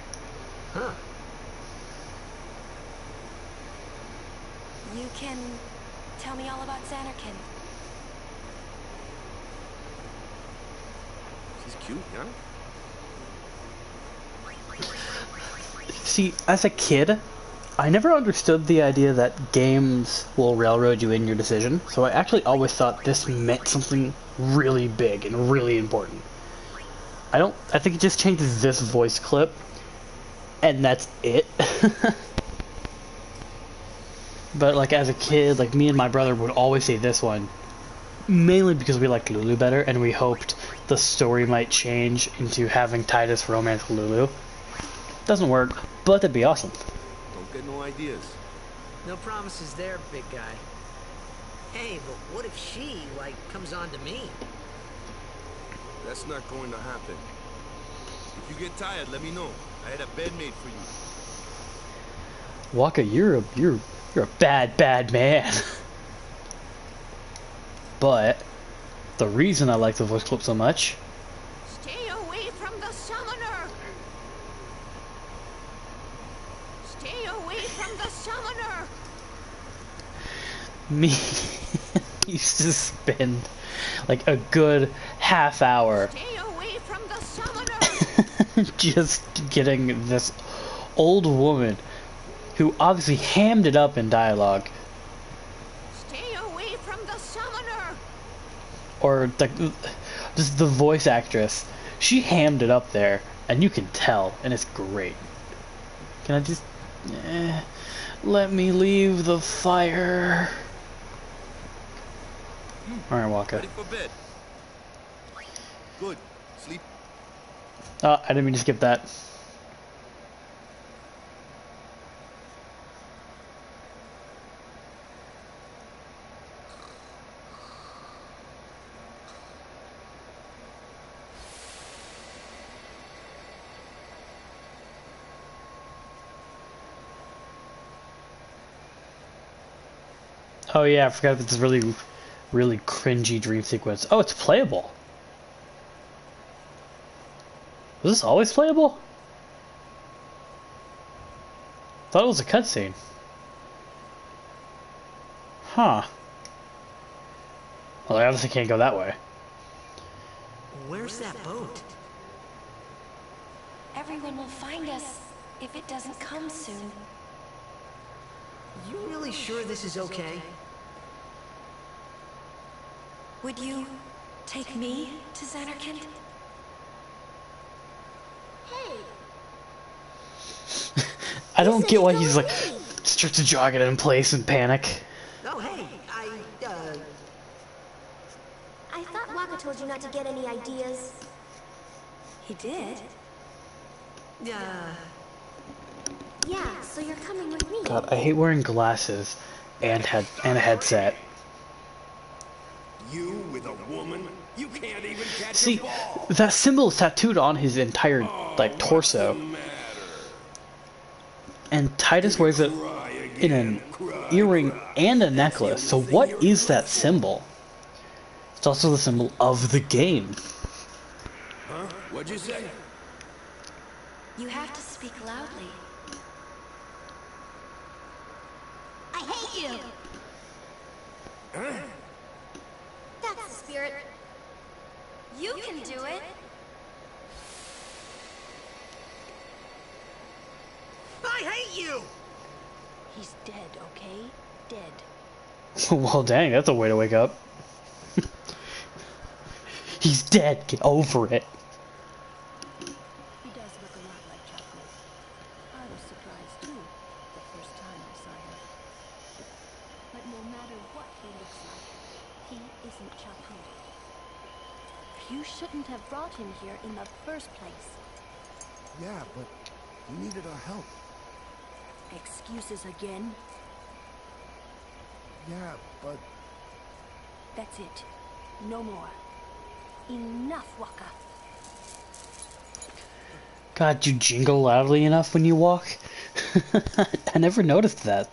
Huh. You can tell me all about Xanarkin. She's cute, yeah? See, as a kid, I never understood the idea that games will railroad you in your decision, so I actually always thought this meant something really big and really important. I think it just changes this voice clip, and that's it. But like as a kid, like me and my brother would always say this one, mainly because we liked Lulu better, and we hoped the story might change into having Titus romance Lulu. Doesn't work, but that'd be awesome. Don't get no ideas. No promises there, big guy. Hey, but what if she, like, comes on to me? That's not going to happen. If you get tired, let me know. I had a bed made for you. Waka, you're a bad man. But the reason I like the voice clip so much. Stay away from the summoner! Stay away from the summoner! Me used to spend like a good half hour Stay away from the summoner! just getting this old woman who obviously hammed it up in dialogue, Stay away from the summoner! or just the voice actress. She hammed it up there, and you can tell, and it's great. Can I just let me leave the fire? All right, Waka. Ready for bed. Good. Sleep. Oh, I didn't mean to skip that. Oh yeah, I forgot about this really cringy dream sequence. Oh, it's playable. Was this always playable? Thought it was a cutscene. Huh. Well, I obviously can't go that way. Where's that boat? Everyone will find us if it doesn't come soon. You really sure this is okay? Would you take me to Xanarkin? Hey! I don't get why he's like starts to jog it in place and panic. Oh, hey, I thought Waka told you not to get any ideas. He did? Yeah, so you're coming with me. God, I hate wearing glasses and a headset. You with a woman? You can't even catch See, a ball. that symbol is tattooed on his entire like torso. What's the matter? And Titus wears it in an earring and a necklace. So what is that symbol? It's also the symbol of the game. Huh? What'd you say? You have to speak loudly. I hate you! Huh? That's the spirit. You can do it. I hate you! He's dead, okay? Dead. Well, dang, that's a way to wake up. He's dead. Get over it. He does look a lot like Chocolate. I was surprised too, the first time I saw him. But no matter what he looks like, he isn't Chocolate. You shouldn't have brought him here in the first place. Yeah, but we needed our help. Excuses again? Yeah, but... That's it. No more. Enough, Waka. God, you jingle loudly enough when you walk? I never noticed that.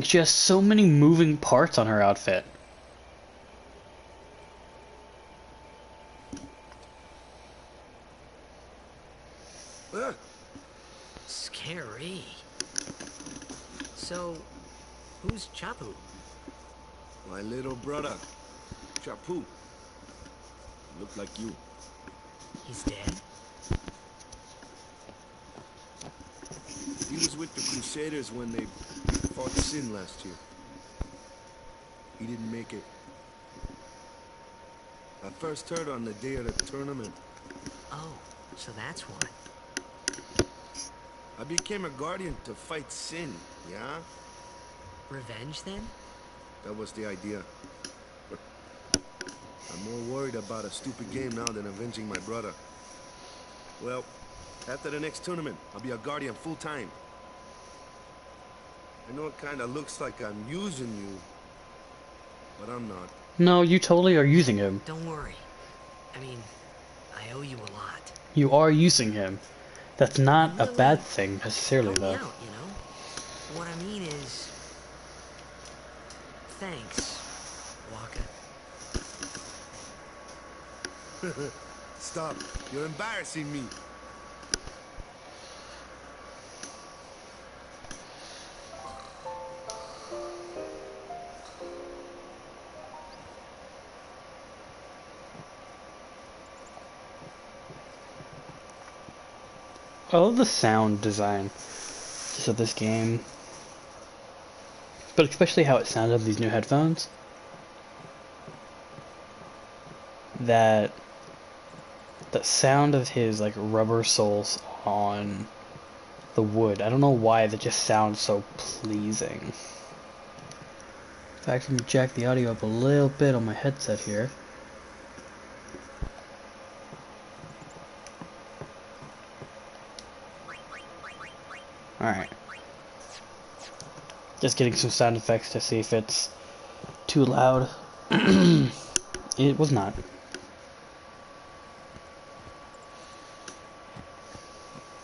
She has so many moving parts on her outfit. Scary. So, who's Chapu? My little brother, Chapu. Look like you. He's dead? He was with the Crusaders when they fought Sin last year. He didn't make it. I first heard on the day of the tournament. Oh, so that's why. I became a guardian to fight Sin, yeah? Revenge, then? That was the idea. I'm more worried about a stupid game now than avenging my brother. Well, after the next tournament, I'll be a guardian full-time. I know it kinda looks like I'm using you, but I'm not. No, you totally are using him. Don't worry. I mean, I owe you a lot. You are using him. That's not a Really bad thing necessarily, help me though. out, you know? What I mean is... Thanks, Waka. Stop. You're embarrassing me. I love the sound design just of this game. But especially how it sounded on these new headphones. That sound of his like rubber soles on the wood. I don't know why that just sounds so pleasing. In fact, I can jack the audio up a little bit on my headset here. Alright. Just getting some sound effects to see if it's too loud. It was not.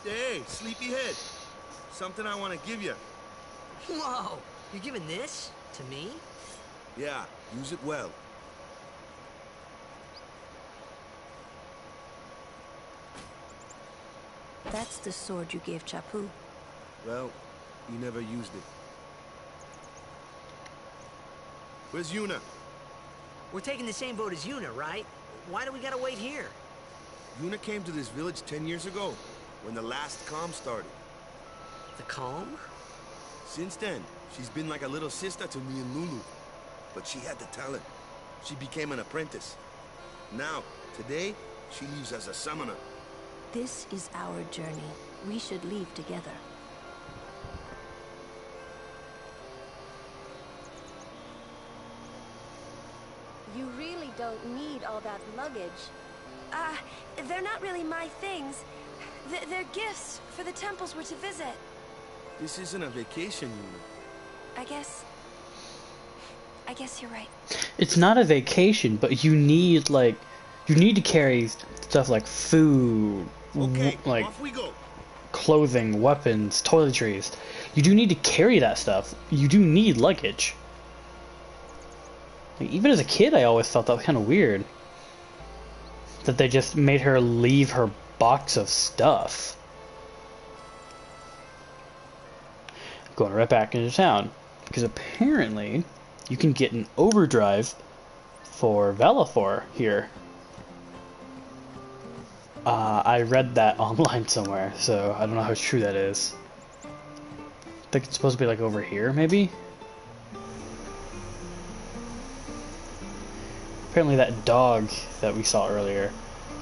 Hey, sleepyhead. Something I want to give you. Whoa! You're giving this to me? Yeah, use it well. That's the sword you gave Chapu. Well, he never used it. Where's Yuna? We're taking the same boat as Yuna, right? Why do we gotta wait here? Yuna came to this village 10 years ago, when the last calm started. The calm? Since then, she's been like a little sister to me and Lulu. But she had the talent. She became an apprentice. Now, today, she leaves as a summoner. This is our journey. We should leave together. You really don't need all that luggage. They're not really my things. They're gifts for the temples we're to visit. This isn't a vacation, Yuna. I guess you're right. It's not a vacation, but you need to carry stuff like food, Okay, like off we go. clothing, weapons, toiletries. You do need to carry that stuff. You do need luggage. Like, even as a kid, I always thought that was kind of weird. That they just made her leave her box of stuff. Going right back into town. Because apparently, you can get an overdrive for Velafor here. I read that online somewhere, so I don't know how true that is. I think it's supposed to be like over here, maybe? Apparently that dog that we saw earlier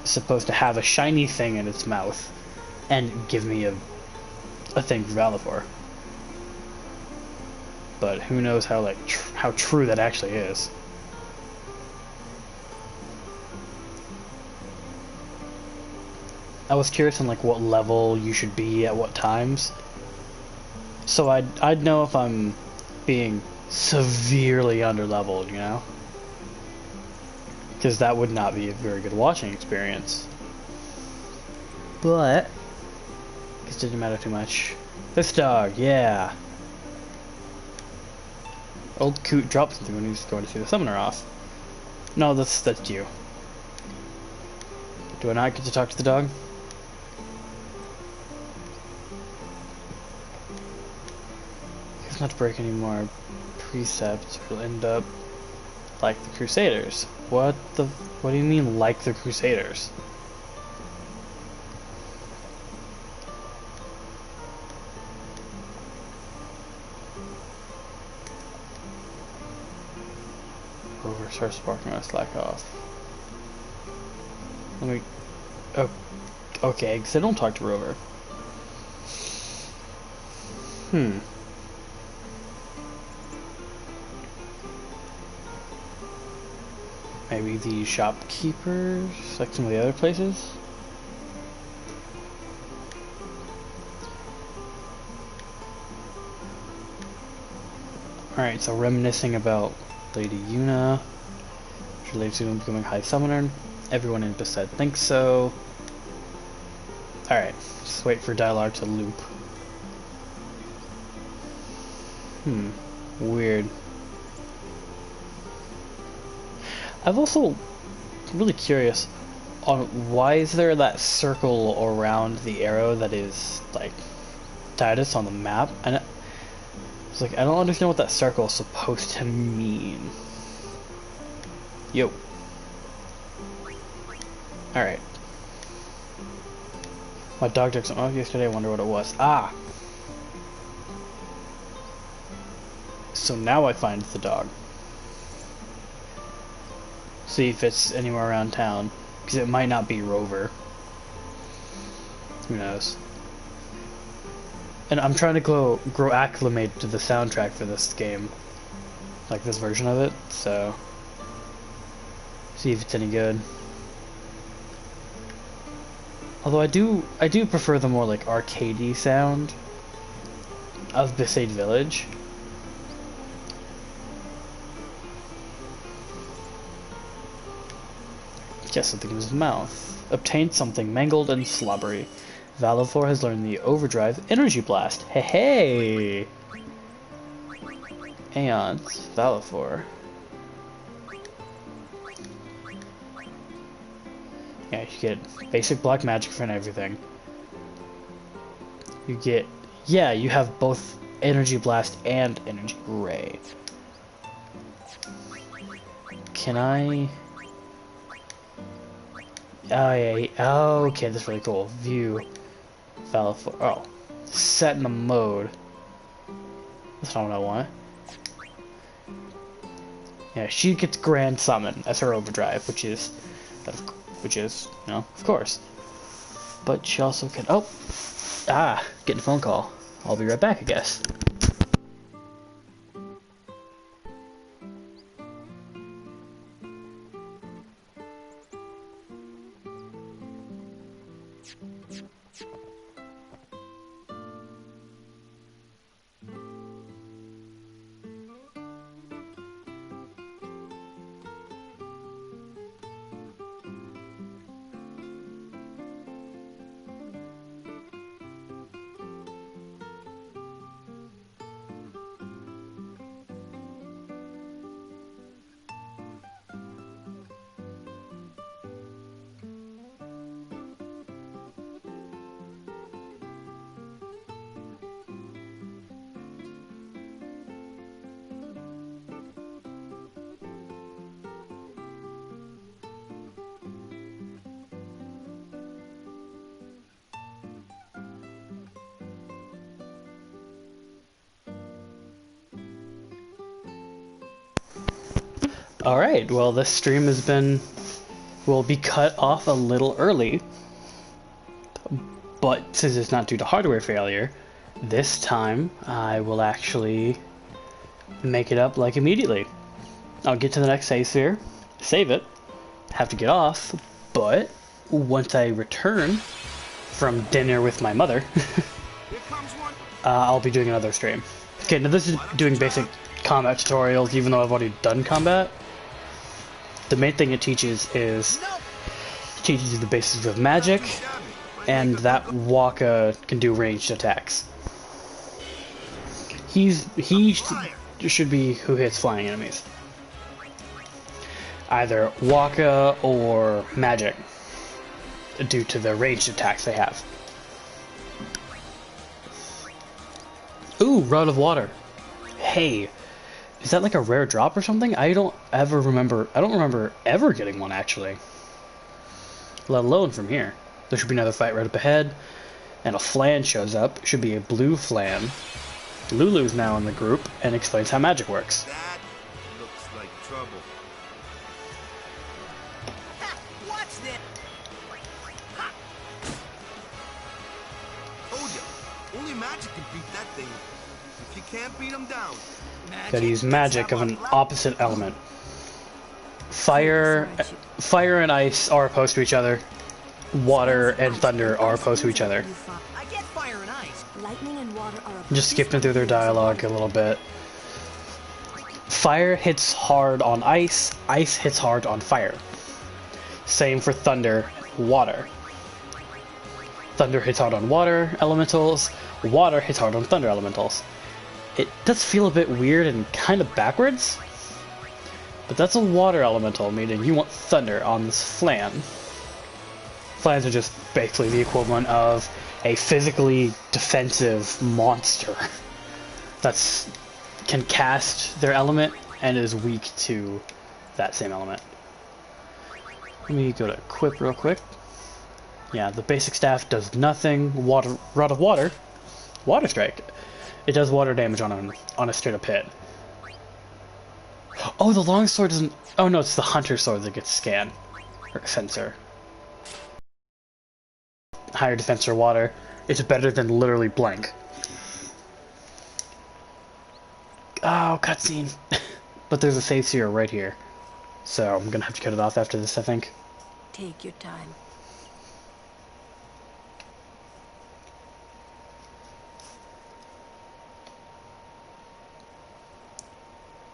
is supposed to have a shiny thing in its mouth and give me a thing for Velafor. But who knows how how true that actually is. I was curious on like what level you should be at what times. So I'd know if I'm being severely underleveled, you know? Because that would not be a very good watching experience. But it didn't matter too much. This dog, yeah. Old Coot dropped something when he was going to see the summoner off. No, that's you. Do I not get to talk to the dog? He's not to break any more precepts, we'll end up like the Crusaders. What do you mean, like the Crusaders? Rover starts sparking, I slack off. Let me... Oh, okay, because I don't talk to Rover. Maybe the shopkeepers, like some of the other places? Alright, so reminiscing about Lady Yuna. She Lady Yuna becoming High Summoner. Everyone in Beset thinks so. Alright, just wait for dialogue to loop. Weird. I'm also really curious on why is there that circle around the arrow that is like Titus on the map, and it's like I don't understand what that circle is supposed to mean. Yo. Alright. My dog took something off yesterday, I wonder what it was. Ah! So now I find the dog. See if it's anywhere around town, because it might not be Rover. Who knows? And I'm trying to grow acclimated to the soundtrack for this game, like this version of it. So see if it's any good. Although I do prefer the more like arcadey sound of Besaid Village. Guess something in his mouth. Obtained something mangled and slobbery. Valifor has learned the Overdrive Energy Blast. Hey hey! Aeons, Valifor. Yeah, you get basic black magic for everything. You get, yeah, you have both Energy Blast and Energy Ray. Can I? Oh yeah, oh, okay, that's really cool. View, Valifor. Oh, set in the mode. That's not what I want. Yeah, she gets Grand Summon as her Overdrive, which is, you know, of course. But she also can. Oh, getting a phone call. I'll be right back, I guess. Alright, well this stream will be cut off a little early, but since it's not due to hardware failure, this time I will actually make it up like immediately. I'll get to the next save sphere, save it, have to get off, but once I return from dinner with my mother, I'll be doing another stream. Okay, now this is doing basic combat tutorials, even though I've already done combat. The main thing it teaches is it teaches you the basics of magic, and that Waka can do ranged attacks. He should be who hits flying enemies. Either Waka or magic, due to the ranged attacks they have. Ooh, Rod of Water. Hey, is that like a rare drop or something? I don't remember ever getting one, actually. Let alone from here. There should be another fight right up ahead. And a Flan shows up. It should be a blue Flan. Lulu's now in the group and explains how magic works. That looks like trouble. Watch this! Told ya, only magic can beat that thing. If you can't beat him down, Gotta use magic of an opposite element. Fire and ice are opposed to each other. Water and thunder are opposed to each other. I get fire and ice. Lightning and water are I'm just skipping through their dialogue a little bit. Fire hits hard on ice, ice hits hard on fire. Same for thunder, water. Thunder hits hard on water elementals, water hits hard on thunder elementals. It does feel a bit weird and kind of backwards, but that's a water elemental, meaning you want thunder on this Flan. Flans are just basically the equivalent of a physically defensive monster that can cast their element and is weak to that same element. Let me go to equip real quick. Yeah, the basic staff does nothing. Rod of Water, Water Strike. It does water damage on a straight up hit. Oh, the longsword doesn't. Oh no, it's the hunter sword that gets scan or sensor. Higher defense for water. It's better than literally blank. Oh, cutscene. But there's a save seer right here, so I'm gonna have to cut it off after this, I think. Take your time.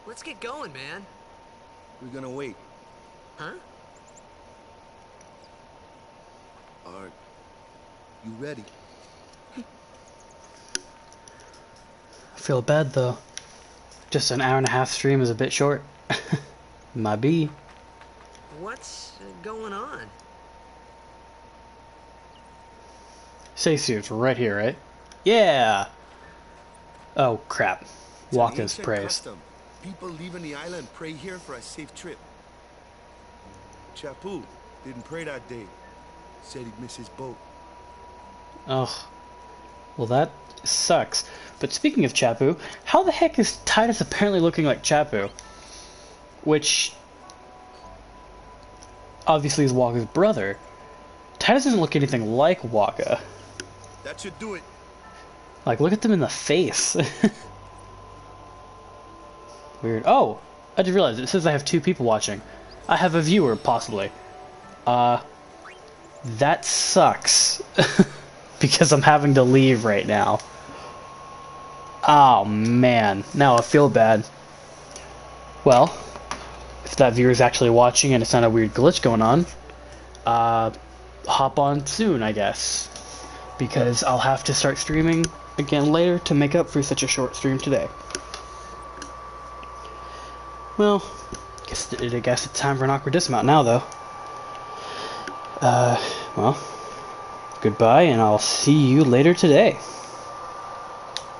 Let's get going, man. we're gonna wait. Huh? Are you ready? I feel bad though. Just an hour and a half stream is a bit short. Might be. What's going on? Save seer's right here, right? Yeah. Oh crap. It's an Waka's ancient praise. custom. People leaving the island pray here for a safe trip. Chapu didn't pray that day. Said he'd miss his boat. Oh. Well, that sucks. But speaking of Chapu, how the heck is Titus apparently looking like Chapu? Which obviously is Waka's brother. Titus doesn't look anything like Waka. That should do it. Like, look at them in the face. Weird. Oh! I just realized it says I have 2 people watching. I have a viewer, possibly. That sucks. Because I'm having to leave right now. Oh, man. Now I feel bad. Well, if that viewer's actually watching and it's not a weird glitch going on, hop on soon, I guess. Because I'll have to start streaming again later to make up for such a short stream today. Well, I guess it's time for an awkward dismount now, though. Well, goodbye, and I'll see you later today.